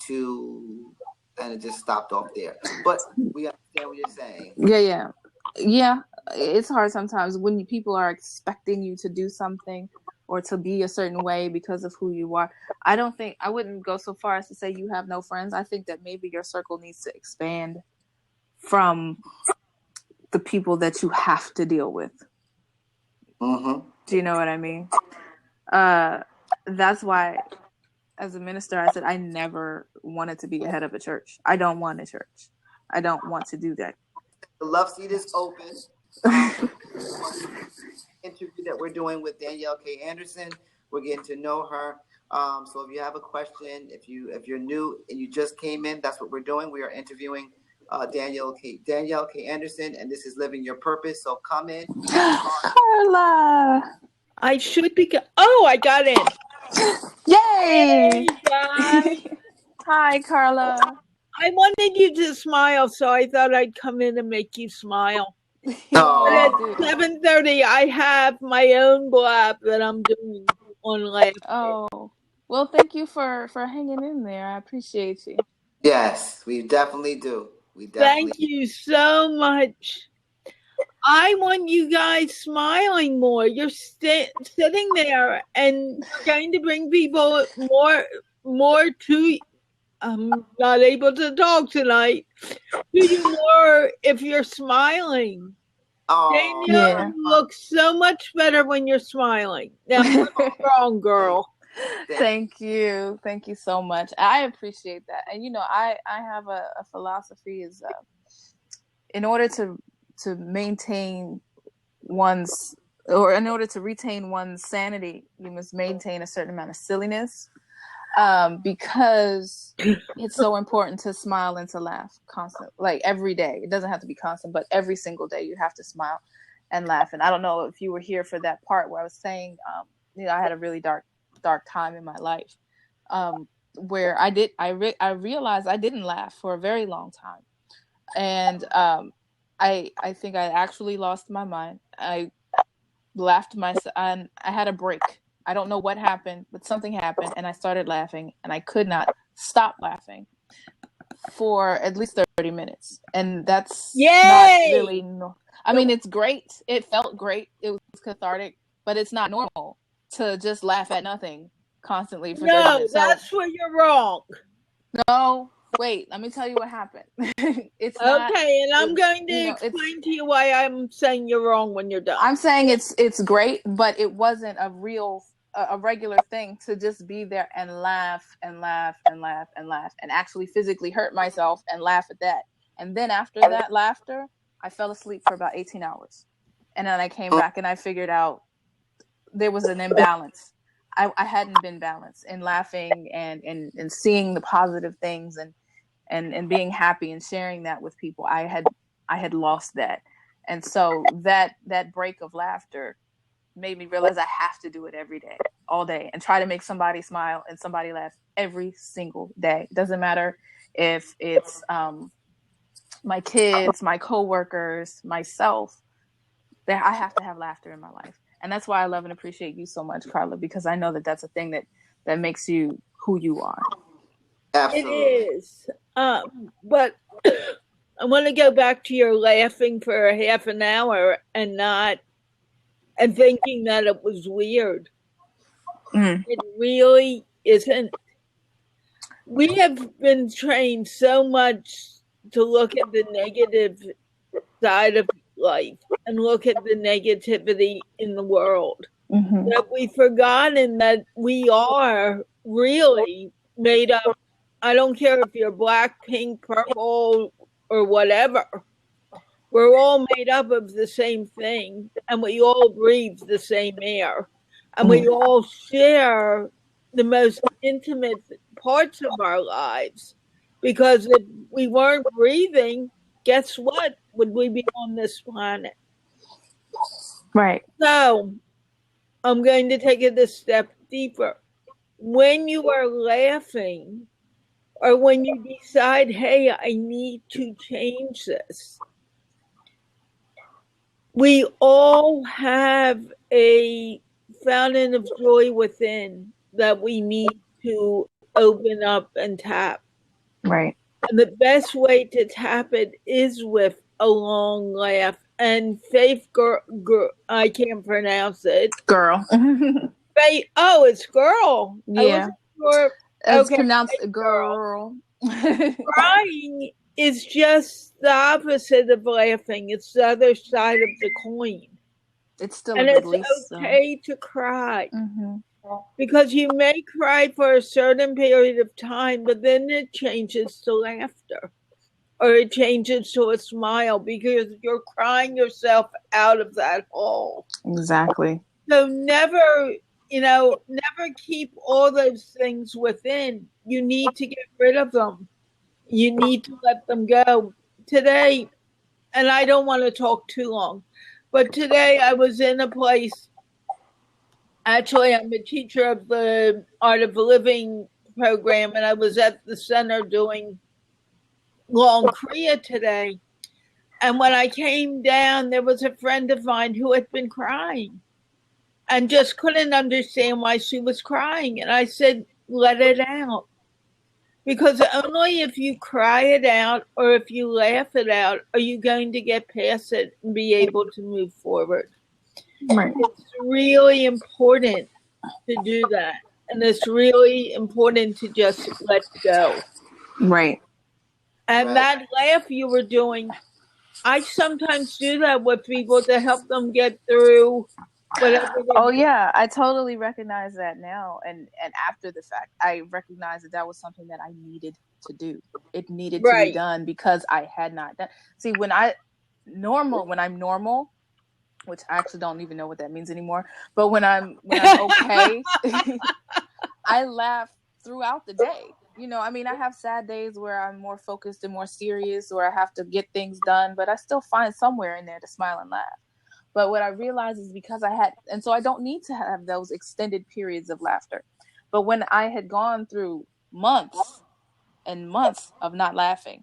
to, and it just stopped off there. But we understand what you're saying. Yeah. It's hard sometimes when people are expecting you to do something or to be a certain way because of who you are. I wouldn't go so far as to say you have no friends. I think that maybe your circle needs to expand from the people that you have to deal with. Mm-hmm. Do you know what I mean? That's why, as a minister, I said I never wanted to be a head of a church. I don't want a church. I don't want to do that. The love seat is open. Interview that we're doing with Danielle K. Anderson. We're getting to know her. So if you have a question, if you're new and you just came in, that's what we're doing. We are interviewing Danielle K. Anderson, and this is Living Your Purpose. So come in. Carla, I should be. I got in. Yay! Hey, guys. Hi, Carla. I wanted you to smile, so I thought I'd come in and make you smile. Oh. But at 7:30, I have my own blab that I'm doing on live. Oh, well, thank you for hanging in there. I appreciate you. Yes, we definitely do. Thank you so much. I want you guys smiling more. You're sitting there and trying to bring people more to. I'm not able to talk tonight. Do you more if you're smiling? Oh, Danielle, you look so much better when you're smiling. Now, you're strong, girl. Thank you so much. I appreciate that. And you know, I have a philosophy is in order to maintain one's, or in order to retain one's sanity, you must maintain a certain amount of silliness. Because it's so important to smile and to laugh constantly, like every day. It doesn't have to be constant, but every single day you have to smile and laugh. And I don't know if you were here for that part where I was saying, you know, I had a really dark time in my life, where I realized I didn't laugh for a very long time. And I think I actually lost my mind. I laughed myself, and I had a break. I don't know what happened, but something happened, and I started laughing, and I could not stop laughing for at least 30 minutes. And that's not really I mean, it's great. It felt great. It was cathartic, but it's not normal to just laugh at nothing constantly for 30 minutes. No, that's where you're wrong. No, wait, let me tell you what happened. It's not okay, and I'm going to explain to you why I'm saying you're wrong when you're done. I'm saying it's great, but it wasn't a regular thing to just be there and laugh and laugh and laugh and laugh and actually physically hurt myself and laugh at that. And then after that laughter, I fell asleep for about 18 hours. And then I came back and I figured out there was an imbalance. I hadn't been balanced in laughing and seeing the positive things and being happy and sharing that with people. I had lost that. And so that break of laughter made me realize I have to do it every day, all day, and try to make somebody smile and somebody laugh every single day. It doesn't matter if it's my kids, my coworkers, myself. I have to have laughter in my life. And that's why I love and appreciate you so much, Carla, because I know that that's a thing that makes you who you are. Absolutely. It is. But I want to go back to your laughing for a half an hour and thinking that it was weird. It really isn't. We have been trained so much to look at the negative side of life and look at the negativity in the world. That we've forgotten that we are really made up. I don't care if you're black, pink, purple, or whatever. We're all made up of the same thing, and we all breathe the same air, and we all share the most intimate parts of our lives. Because if we weren't breathing, guess what? Would we be on this planet? Right. So I'm going to take it a step deeper. When you are laughing, or when you decide, hey, I need to change this, we all have a fountain of joy within that we need to open up and tap. Right. And the best way to tap it is with a long laugh. And Faith, I can't pronounce it. Girl. Faith, it's girl. Yeah. It's pronounced girl. Crying is just the opposite of laughing. It's the other side of the coin. It's still and it's okay to cry. Because you may cry for a certain period of time, but then it changes to laughter. Or it changes to a smile because you're crying yourself out of that hole. Exactly. So never keep all those things within. You need to get rid of them. You need to let them go. Today, and I don't want to talk too long, but today I was in a place. Actually, I'm a teacher of the Art of Living program, and I was at the center doing Long Kriya today. And when I came down, there was a friend of mine who had been crying and just couldn't understand why she was crying. And I said, let it out. Because only if you cry it out or if you laugh it out are you going to get past it and be able to move forward. Right. It's really important to do that. And it's really important to just let go. Right. And that laugh you were doing, I sometimes do that with people to help them get through whatever. Oh yeah, I totally recognize that now, and after the fact, I recognize that was something that I needed to do. It needed to be done because I had not done. See, when I'm normal, which I actually don't even know what that means anymore. But when I'm okay, I laugh throughout the day. I mean, I have sad days where I'm more focused and more serious, or I have to get things done, but I still find somewhere in there to smile and laugh. But what I realized is because and so I don't need to have those extended periods of laughter. But when I had gone through months and months of not laughing,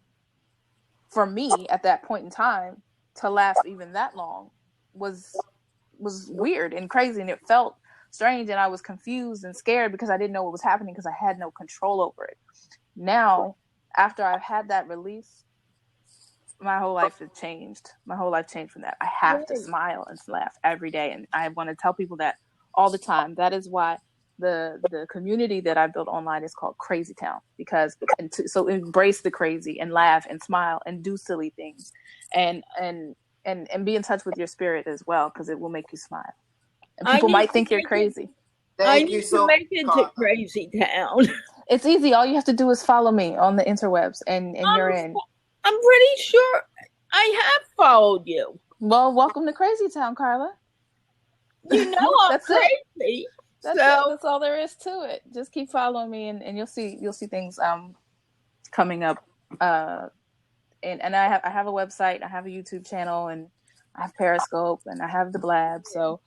for me at that point in time, to last even that long was weird and crazy, and it felt strange, and I was confused and scared because I didn't know what was happening because I had no control over it. Now, after I've had that release, my whole life has changed. My whole life changed from that. I have to smile and laugh every day, and I want to tell people that all the time. That is why the community that I built online is called Crazy Town, because so embrace the crazy and laugh and smile and do silly things, and be in touch with your spirit as well, because it will make you smile. And people might think you're crazy. Thank you so much. Make it to Crazy Town. It's easy. All you have to do is follow me on the interwebs, and you're in. I'm pretty sure I have followed you. Well, welcome to Crazy Town, Carla. You know I'm That's crazy. That's all there is to it. Just keep following me, and you'll see things coming up. And I have a website, I have a YouTube channel, and I have Periscope, and I have the Blab. So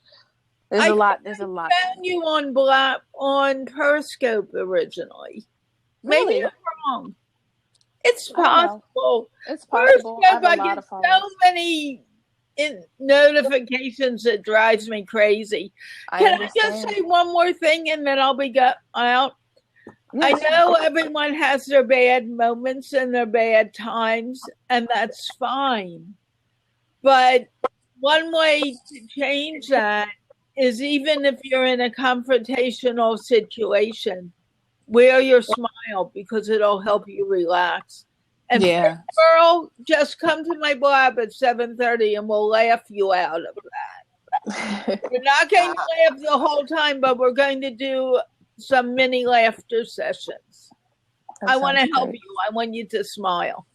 there's a lot. There's a lot. I found you on Periscope originally. Really? Maybe I'm wrong. It's possible. It's possible. Periscope, I get so many notifications that drives me crazy. Can I just say one more thing and then I'll be out? Yes. I know everyone has their bad moments and their bad times, and that's fine. But one way to change that is, even if you're in a confrontational situation, wear your smile, because it'll help you relax. And girl, just come to my Blab at 7:30 and we'll laugh you out of that. We're not going to laugh the whole time, but we're going to do some mini laughter sessions. I want to help you. I want you to smile.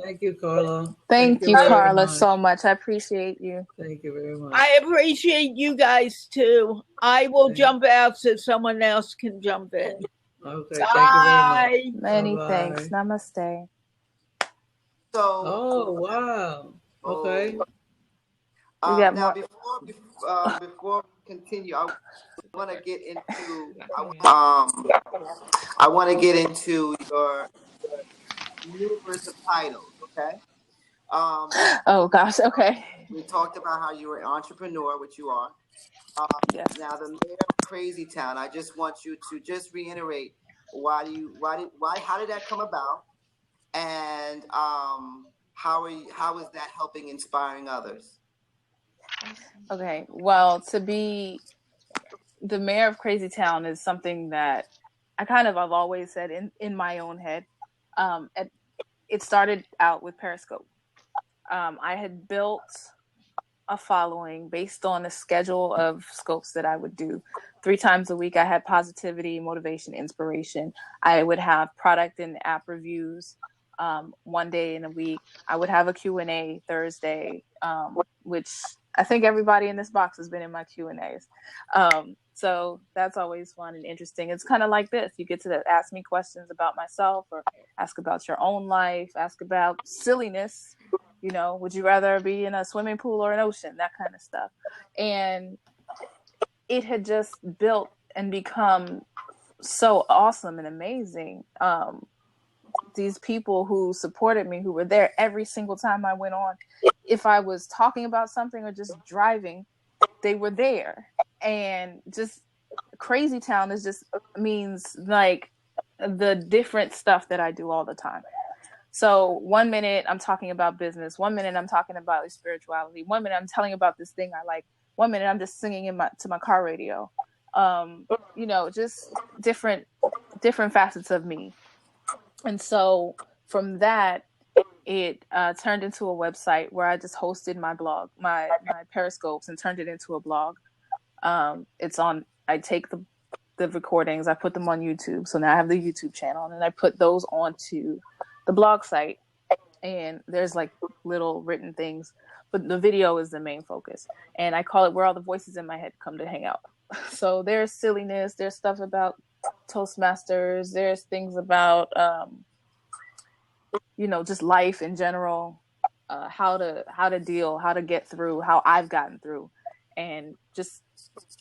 Thank you, Carla. Thank you, Carla, so much. I appreciate you. Thank you very much. I appreciate you guys too. I will jump out so someone else can jump in. Okay, thank you very much. Many thanks. Namaste. Oh, wow. Okay. Now, before we continue, I want to get into your numerous of titles. Okay. Oh gosh. Okay. We talked about how you were an entrepreneur, which you are. Yes. Now, the mayor of Crazy Town. I just want you to just reiterate how did that come about, and how is that helping inspiring others? Okay. Well, to be the mayor of Crazy Town is something that I've always said in my own head. It started out with Periscope. I had built a following based on a schedule of scopes that I would do 3 times a week. I had positivity, motivation, inspiration. I would have product and app reviews one day in a week. I would have a Q&A Thursday, which I think everybody in this box has been in my Q&As. So that's always fun and interesting. It's kind of like this. You get to ask me questions about myself, or ask about your own life, ask about silliness. You know, would you rather be in a swimming pool or an ocean? That kind of stuff. And it had just built and become so awesome and amazing. These people who supported me, who were there every single time I went on, if I was talking about something or just driving, they were there. And just Crazy Town means like the different stuff that I do all the time. So 1 minute I'm talking about business, 1 minute I'm talking about spirituality, 1 minute I'm telling about this thing I like, 1 minute I'm just singing to my car radio. Just different facets of me. And so from that, it turned into a website where I just hosted my blog, my Periscopes, and turned it into a blog. I take the recordings, I put them on YouTube. So now I have the YouTube channel, and I put those onto the blog site. And there's like little written things, but the video is the main focus. And I call it Where All the Voices in My Head Come to Hang Out. So there's silliness, there's stuff about Toastmasters, there's things about just life in general, how to deal, how to get through, how I've gotten through. And just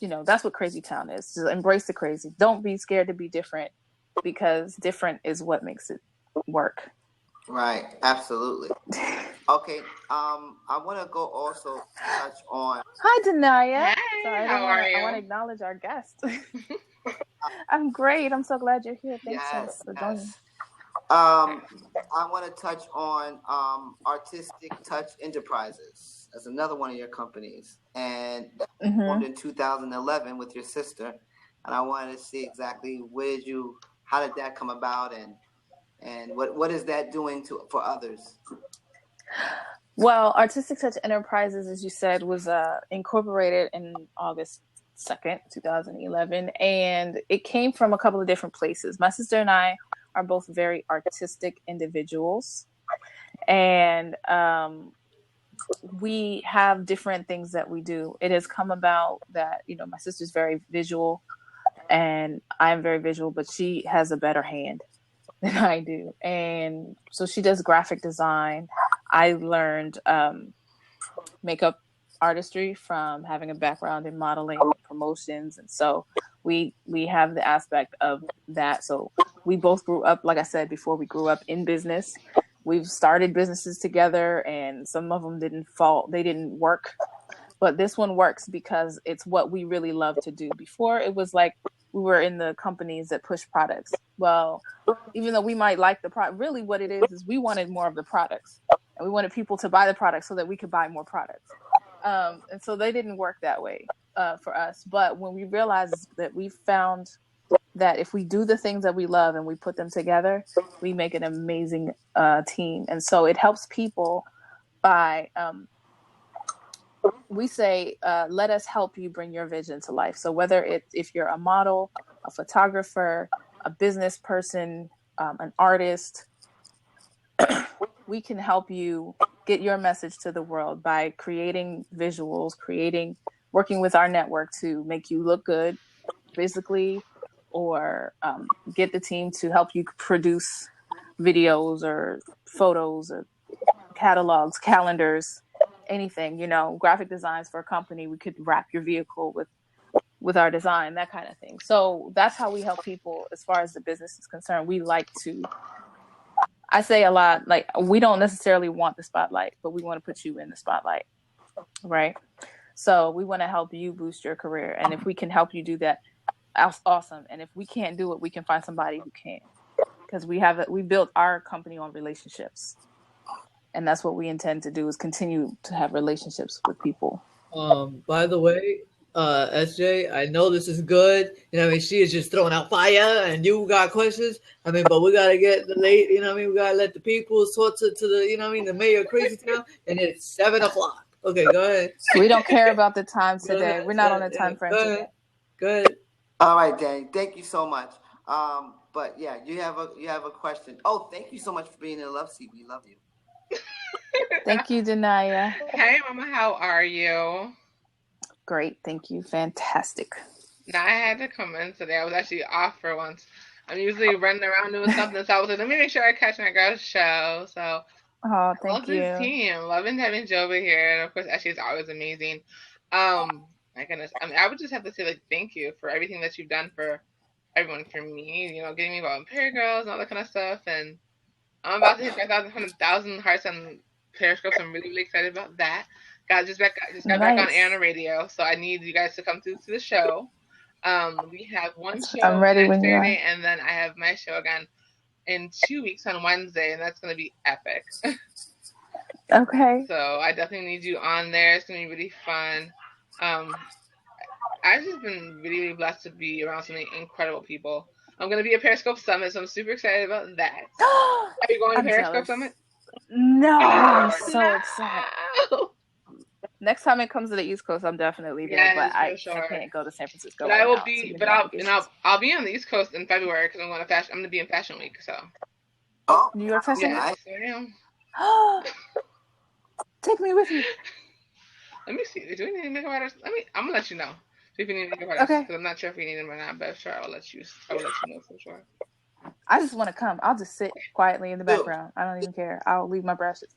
that's what Crazy Town is. Just embrace the crazy. Don't be scared to be different, because different is what makes it work. Right. Absolutely. Okay. I want to go also touch on. Hi, Dania. Hey, Sorry, how are you? I want to acknowledge our guest. I'm great. I'm so glad you're here. Thanks Yes, for joining. yes. I want to touch on Artistic Touch Enterprises. That's another one of your companies, and that was formed in 2011 with your sister. And I wanted to see exactly how did that come about, and what is that doing for others? Well, Artistic Touch Enterprises, as you said, was incorporated in August 2nd, 2011, and it came from a couple of different places. My sister and I are both very artistic individuals, and we have different things that we do. It has come about that, my sister's very visual, and I'm very visual, but she has a better hand than I do. And so she does graphic design. I learned makeup artistry from having a background in modeling and promotions. And so we have the aspect of that. So we both grew up, like I said before, we grew up in business. We've started businesses together, and some of them they didn't work. But this one works because it's what we really love to do. Before, it was like we were in the companies that push products. Well, even though we might like the product, really what it is we wanted more of the products. And we wanted people to buy the products so that we could buy more products. And so they didn't work that way for us. But when we realized that we found that if we do the things that we love and we put them together, we make an amazing team. And so it helps people by... we say, let us help you bring your vision to life. So whether if you're a model, a photographer, a business person, an artist, we can help you get your message to the world by creating visuals, working with our network to make you look good physically, or get the team to help you produce videos or photos or catalogs, calendars, anything, graphic designs for a company. We could wrap your vehicle with our design, that kind of thing. So that's how we help people as far as the business is concerned. We like to, I say a lot, like, we don't necessarily want the spotlight, but we want to put you in the spotlight, right? So we want to help you boost your career. And if we can help you do that, that's awesome. And if we can't do it, we can find somebody who can, because we built our company on relationships. And that's what we intend to do, is continue to have relationships with people. By the way, SJ, I know this is good. She is just throwing out fire, and you got questions. But we gotta get the late. We gotta let the people sort to the. The mayor of Crazy Town, and it's 7:00. Okay, go ahead. We don't care about the time today. We're not on a time frame today. Go ahead. All right, Danny. Thank you so much. But yeah, you have a question. Oh, thank you so much for being in the love seat. We love you. Thank you, Dania. Hey, Mama, how are you? Great, thank you. Fantastic. Now, I had to come in today. I was actually off for once. I'm usually running around doing something, so I was like, let me make sure I catch my girl's show. So, thank you. Love the team. Loving having Jova here, and of course, Ashley is always amazing. My goodness, I would just have to say, thank you for everything that you've done for everyone, for me. Getting me involved in Paragirls and all that kind of stuff, and I'm about to hit 1,000 hearts on Periscope, so I'm really, really excited about that. Just got back on air on the radio, so I need you guys to come to the show. We have one show I'm ready next Saturday, and then I have my show again in 2 weeks on Wednesday, and that's going to be epic. Okay. So I definitely need you on there. It's going to be really fun. I've just been really, really blessed to be around so many incredible people. I'm going to be at Periscope Summit, so I'm super excited about that. Are you going to Periscope Summit? No, I'm so excited. Next time it comes to the East Coast, I'm definitely there. Yes, but I sure. can't go to San Francisco. But right I will now, be. I'll be on the East Coast in February because I'm going to be in Fashion Week. So. Oh, New York Fashion Week. Yes, I am. Take me with you. Let me see. Do we need makeup artists? I'm gonna let you know if you need makeup artists. Okay. Because I'm not sure if we need them or not, but sure, I will let you know for sure. I just want to come. I'll just sit quietly in the background. I don't even care. I'll leave my brushes.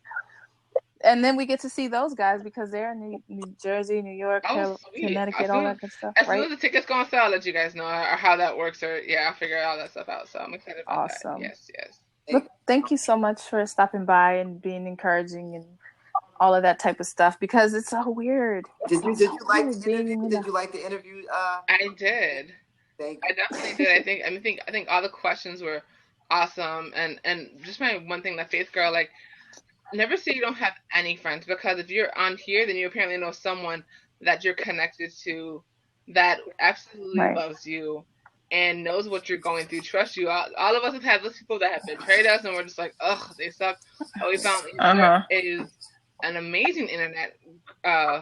And then we get to see those guys because they're in New Jersey, New York, Connecticut, all that good stuff. As soon as the tickets go on sale, I'll let you guys know or how that works. Or I'll figure all that stuff out. So I'm excited about that. Yes. Look, thank you so much for stopping by and being encouraging and all of that type of stuff, because it's so weird. Did you like the interview? Did you like the interview? I did. Thank I you. definitely did. I think all the questions were awesome, and just my one thing, that Faith girl, like, never say you don't have any friends, because if you're on here, then you apparently know someone that you're connected to that absolutely Right. loves you and knows what you're going through, trusts you. All of us have had those people that have betrayed us, and we're just like, ugh, they suck. But we found there is an amazing internet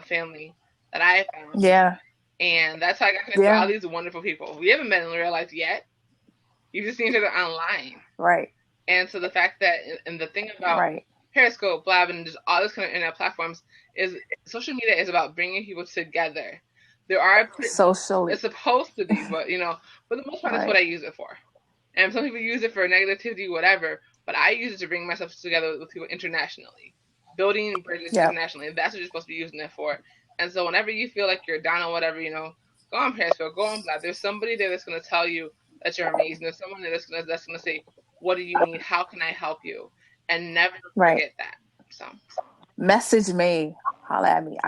family that I found. Yeah. And that's how I got connected to all these wonderful people. We haven't met in real life yet. You've just seen each other online. Right. And so the fact that, and the thing about Periscope, Blab, and just all this kind of internet platforms is social media is about bringing people together. There are socially, it's supposed to be, but for the most part, that's what I use it for. And some people use it for negativity, whatever. But I use it to bring myself together with people internationally, building bridges internationally. And that's what you're supposed to be using it for. And so whenever you feel like you're down or whatever, go on Periscope, go on Blab. There's somebody there that's going to tell you that you're amazing. There's someone there that's going to say, what do you need? How can I help you? And never forget that. So message me, holla at me.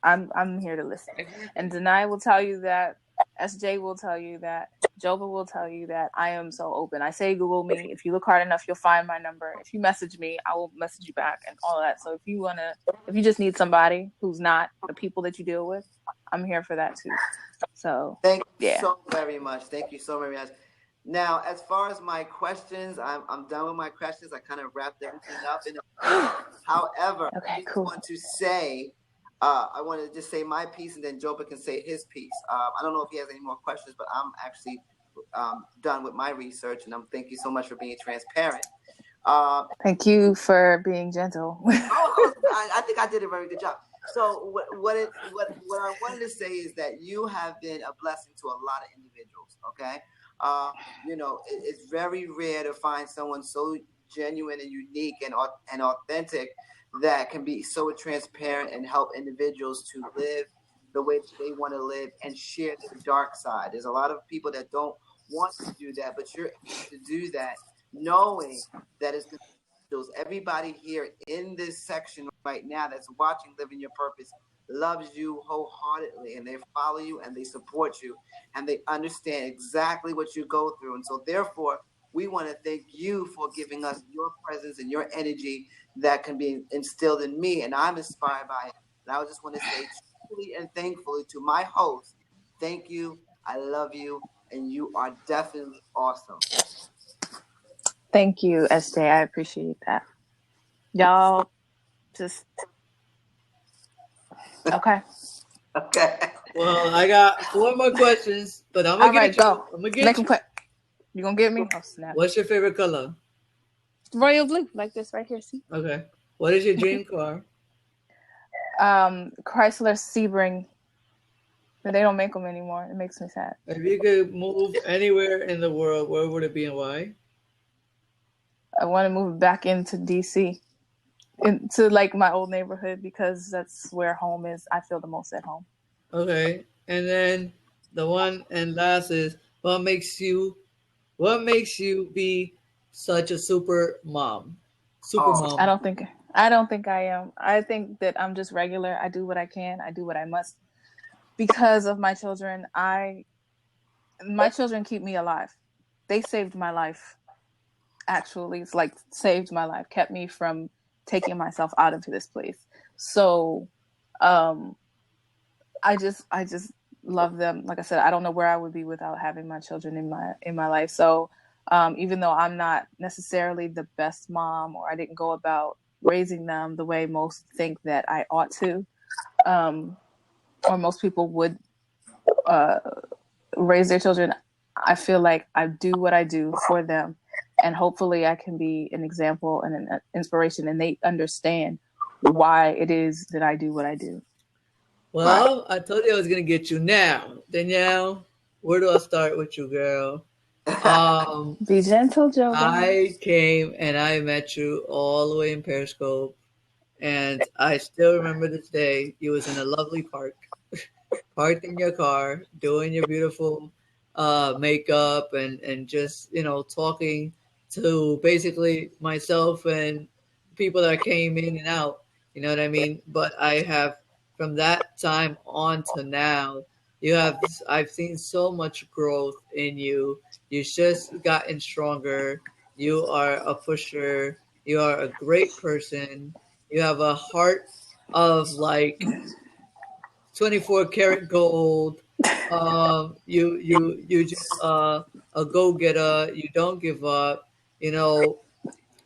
I'm here to listen. And Denai will tell you that. SJ will tell you that. Joba will tell you that. I am so open. I say Google me. If you look hard enough, you'll find my number. If you message me, I will message you back and all that. So if you just need somebody who's not the people that you deal with, I'm here for that too. So thank you so very much. Thank you so very much. Now, as far as my questions, I'm done with my questions. I kind of wrapped everything up. However, I just want to say, I want to just say my piece, and then Joba can say his piece. I don't know if he has any more questions, but I'm actually done with my research, and thank you so much for being transparent. Thank you for being gentle. I think I did a very good job. So what I wanted to say is that you have been a blessing to a lot of individuals. Okay. It's very rare to find someone so genuine and unique and authentic that can be so transparent and help individuals to live the way that they want to live and share the dark side. There's a lot of people that don't want to do that, but you're able to do that, knowing that it's everybody here in this section right now that's watching Living Your Purpose loves you wholeheartedly, and they follow you and they support you and they understand exactly what you go through. And so therefore, we want to thank you for giving us your presence and your energy that can be instilled in me, and I'm inspired by it. And I just want to say truly and thankfully to my host, thank you, I love you, and you are definitely awesome. Thank you, SJ. I appreciate that. Y'all just okay. Well, I got 4 more questions, but I'm gonna get you. Go. I'm gonna get Make them quick. You gonna get me? Oh snap! What's your favorite color? Royal blue, like this right here. See? Okay. What is your dream car? Chrysler Sebring. But they don't make them anymore. It makes me sad. If you could move anywhere in the world, where would it be and why? I want to move back into DC, into like my old neighborhood, because that's where home is. I feel the most at home. Okay, and then the one and last is what makes you be such a super mom? Mom. I don't think I am. I think that I'm just regular. I do what I can. I do what I must because of my children. My children keep me alive. They saved my life. Actually, it's like saved my life, kept me from taking myself out of this place. So I just love them. Like I said, I don't know where I would be without having my children in my life. So even though I'm not necessarily the best mom, or I didn't go about raising them the way most think that I ought to, or most people would raise their children, I feel like I do what I do for them. And hopefully I can be an example and an inspiration, and they understand why it is that I do what I do. Well, I told you I was going to get you now. Danielle, where do I start with you, girl? Be gentle, Joe. I came and I met you all the way in Periscope. And I still remember this day. You was in a lovely park, parked in your car, doing your beautiful makeup and just, talking to basically myself and people that came in and out. You know what I mean? But I have, from that time on to now, I've seen so much growth in you. You've just gotten stronger. You are a pusher. You are a great person. You have a heart of like 24 karat gold. You just a go getter. You don't give up. You know,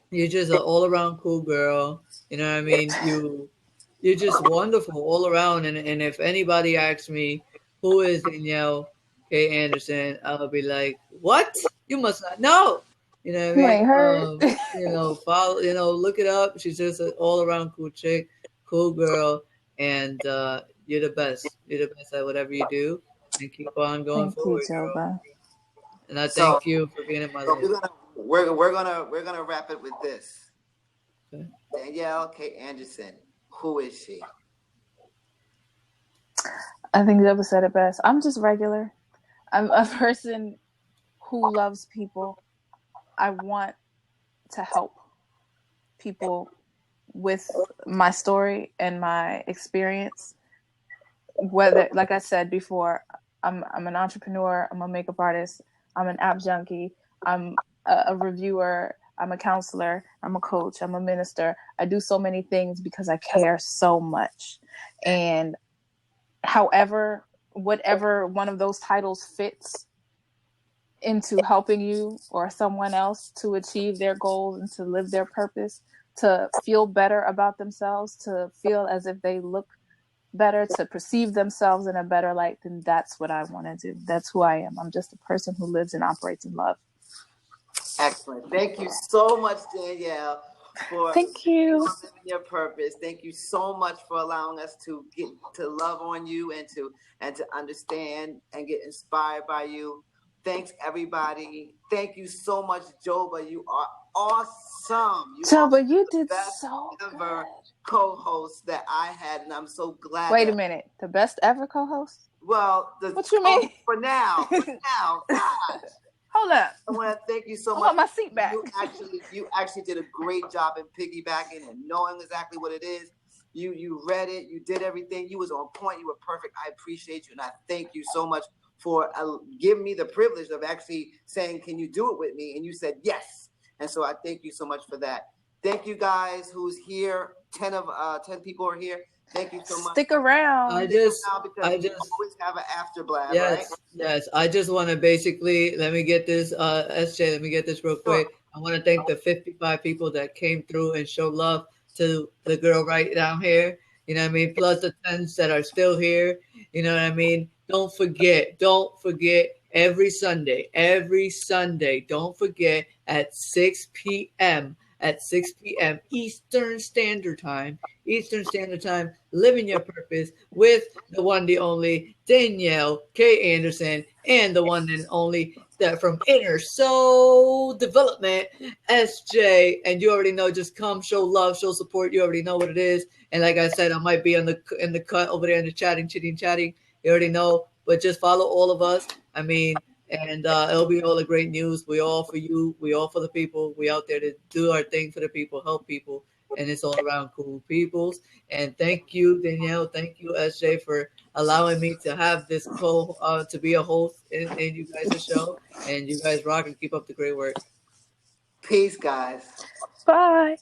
you're just an all around cool girl. You know what I mean? You're just wonderful all around. And if anybody asks me who is Danielle K. Anderson, I'll be like, what? You must not know. You know what I You mean? ain't heard. Follow. Look it up. She's just an all around cool chick, cool girl, and you're the best. You're the best at whatever you do, and keep on going Thank you, forward, girl. Joba. And I So, thank you for being in my so life. we're gonna wrap it with this. Okay. Danielle K. Anderson, who is she? I think Joba said it best. I'm just regular. I'm a person who loves people. I want to help people with my story and my experience. Whether, like I said before, I'm an entrepreneur, I'm a makeup artist, I'm an app junkie, I'm a reviewer, I'm a counselor, I'm a coach, I'm a minister. I do so many things because I care so much. And however, whatever one of those titles fits into helping you or someone else to achieve their goals and to live their purpose, to feel better about themselves, to feel as if they look better, to perceive themselves in a better light, then that's what I want to do. That's who I am. I'm just a person who lives and operates in love. Excellent. Thank you so much, Danielle, for Thank you. living your purpose. Thank you so much for allowing us to get to love on you and to understand and get inspired by you. Thanks, everybody. Thank you so much, Joba. You are awesome. Joba, you did best so ever good. co-host that I had, and I'm so glad. Wait a minute. The best ever co-host? Well, what you mean? For now. Gosh. Hold up. I want to thank you so much. I want my seat back. You actually did a great job in piggybacking and knowing exactly what it is. You read it. You did everything. You was on point. You were perfect. I appreciate you, and I thank you so much for giving me the privilege of actually saying, "Can you do it with me?" And you said yes. And so I thank you so much for that. Thank you guys who's here. 10 people are here. Thank you so much. Stick around. I just always have an after blast, right? Yes. I just want to basically, let me get this, SJ, let me get this real quick. Sure. I want to thank the 55 people that came through and showed love to the girl right down here. You know what I mean? Plus the 10s that are still here. You know what I mean? Don't forget every Sunday, don't forget at 6 p.m. Eastern Standard Time, living your purpose with the one, the only Danielle K. Anderson, and the one and only that from Inner Soul Development, SJ. And you already know, just come, show love, show support. You already know what it is. And like I said, I might be in the cut over there in the chatting. You already know, but just follow all of us. I mean, and it'll be all the great news. We all for you. We all for the people. We out there to do our thing for the people, help people, and it's all around cool peoples. And thank you, Danielle. Thank you, SJ, for allowing me to have this to be a host in you guys' show. And you guys rock and keep up the great work. Peace, guys. Bye.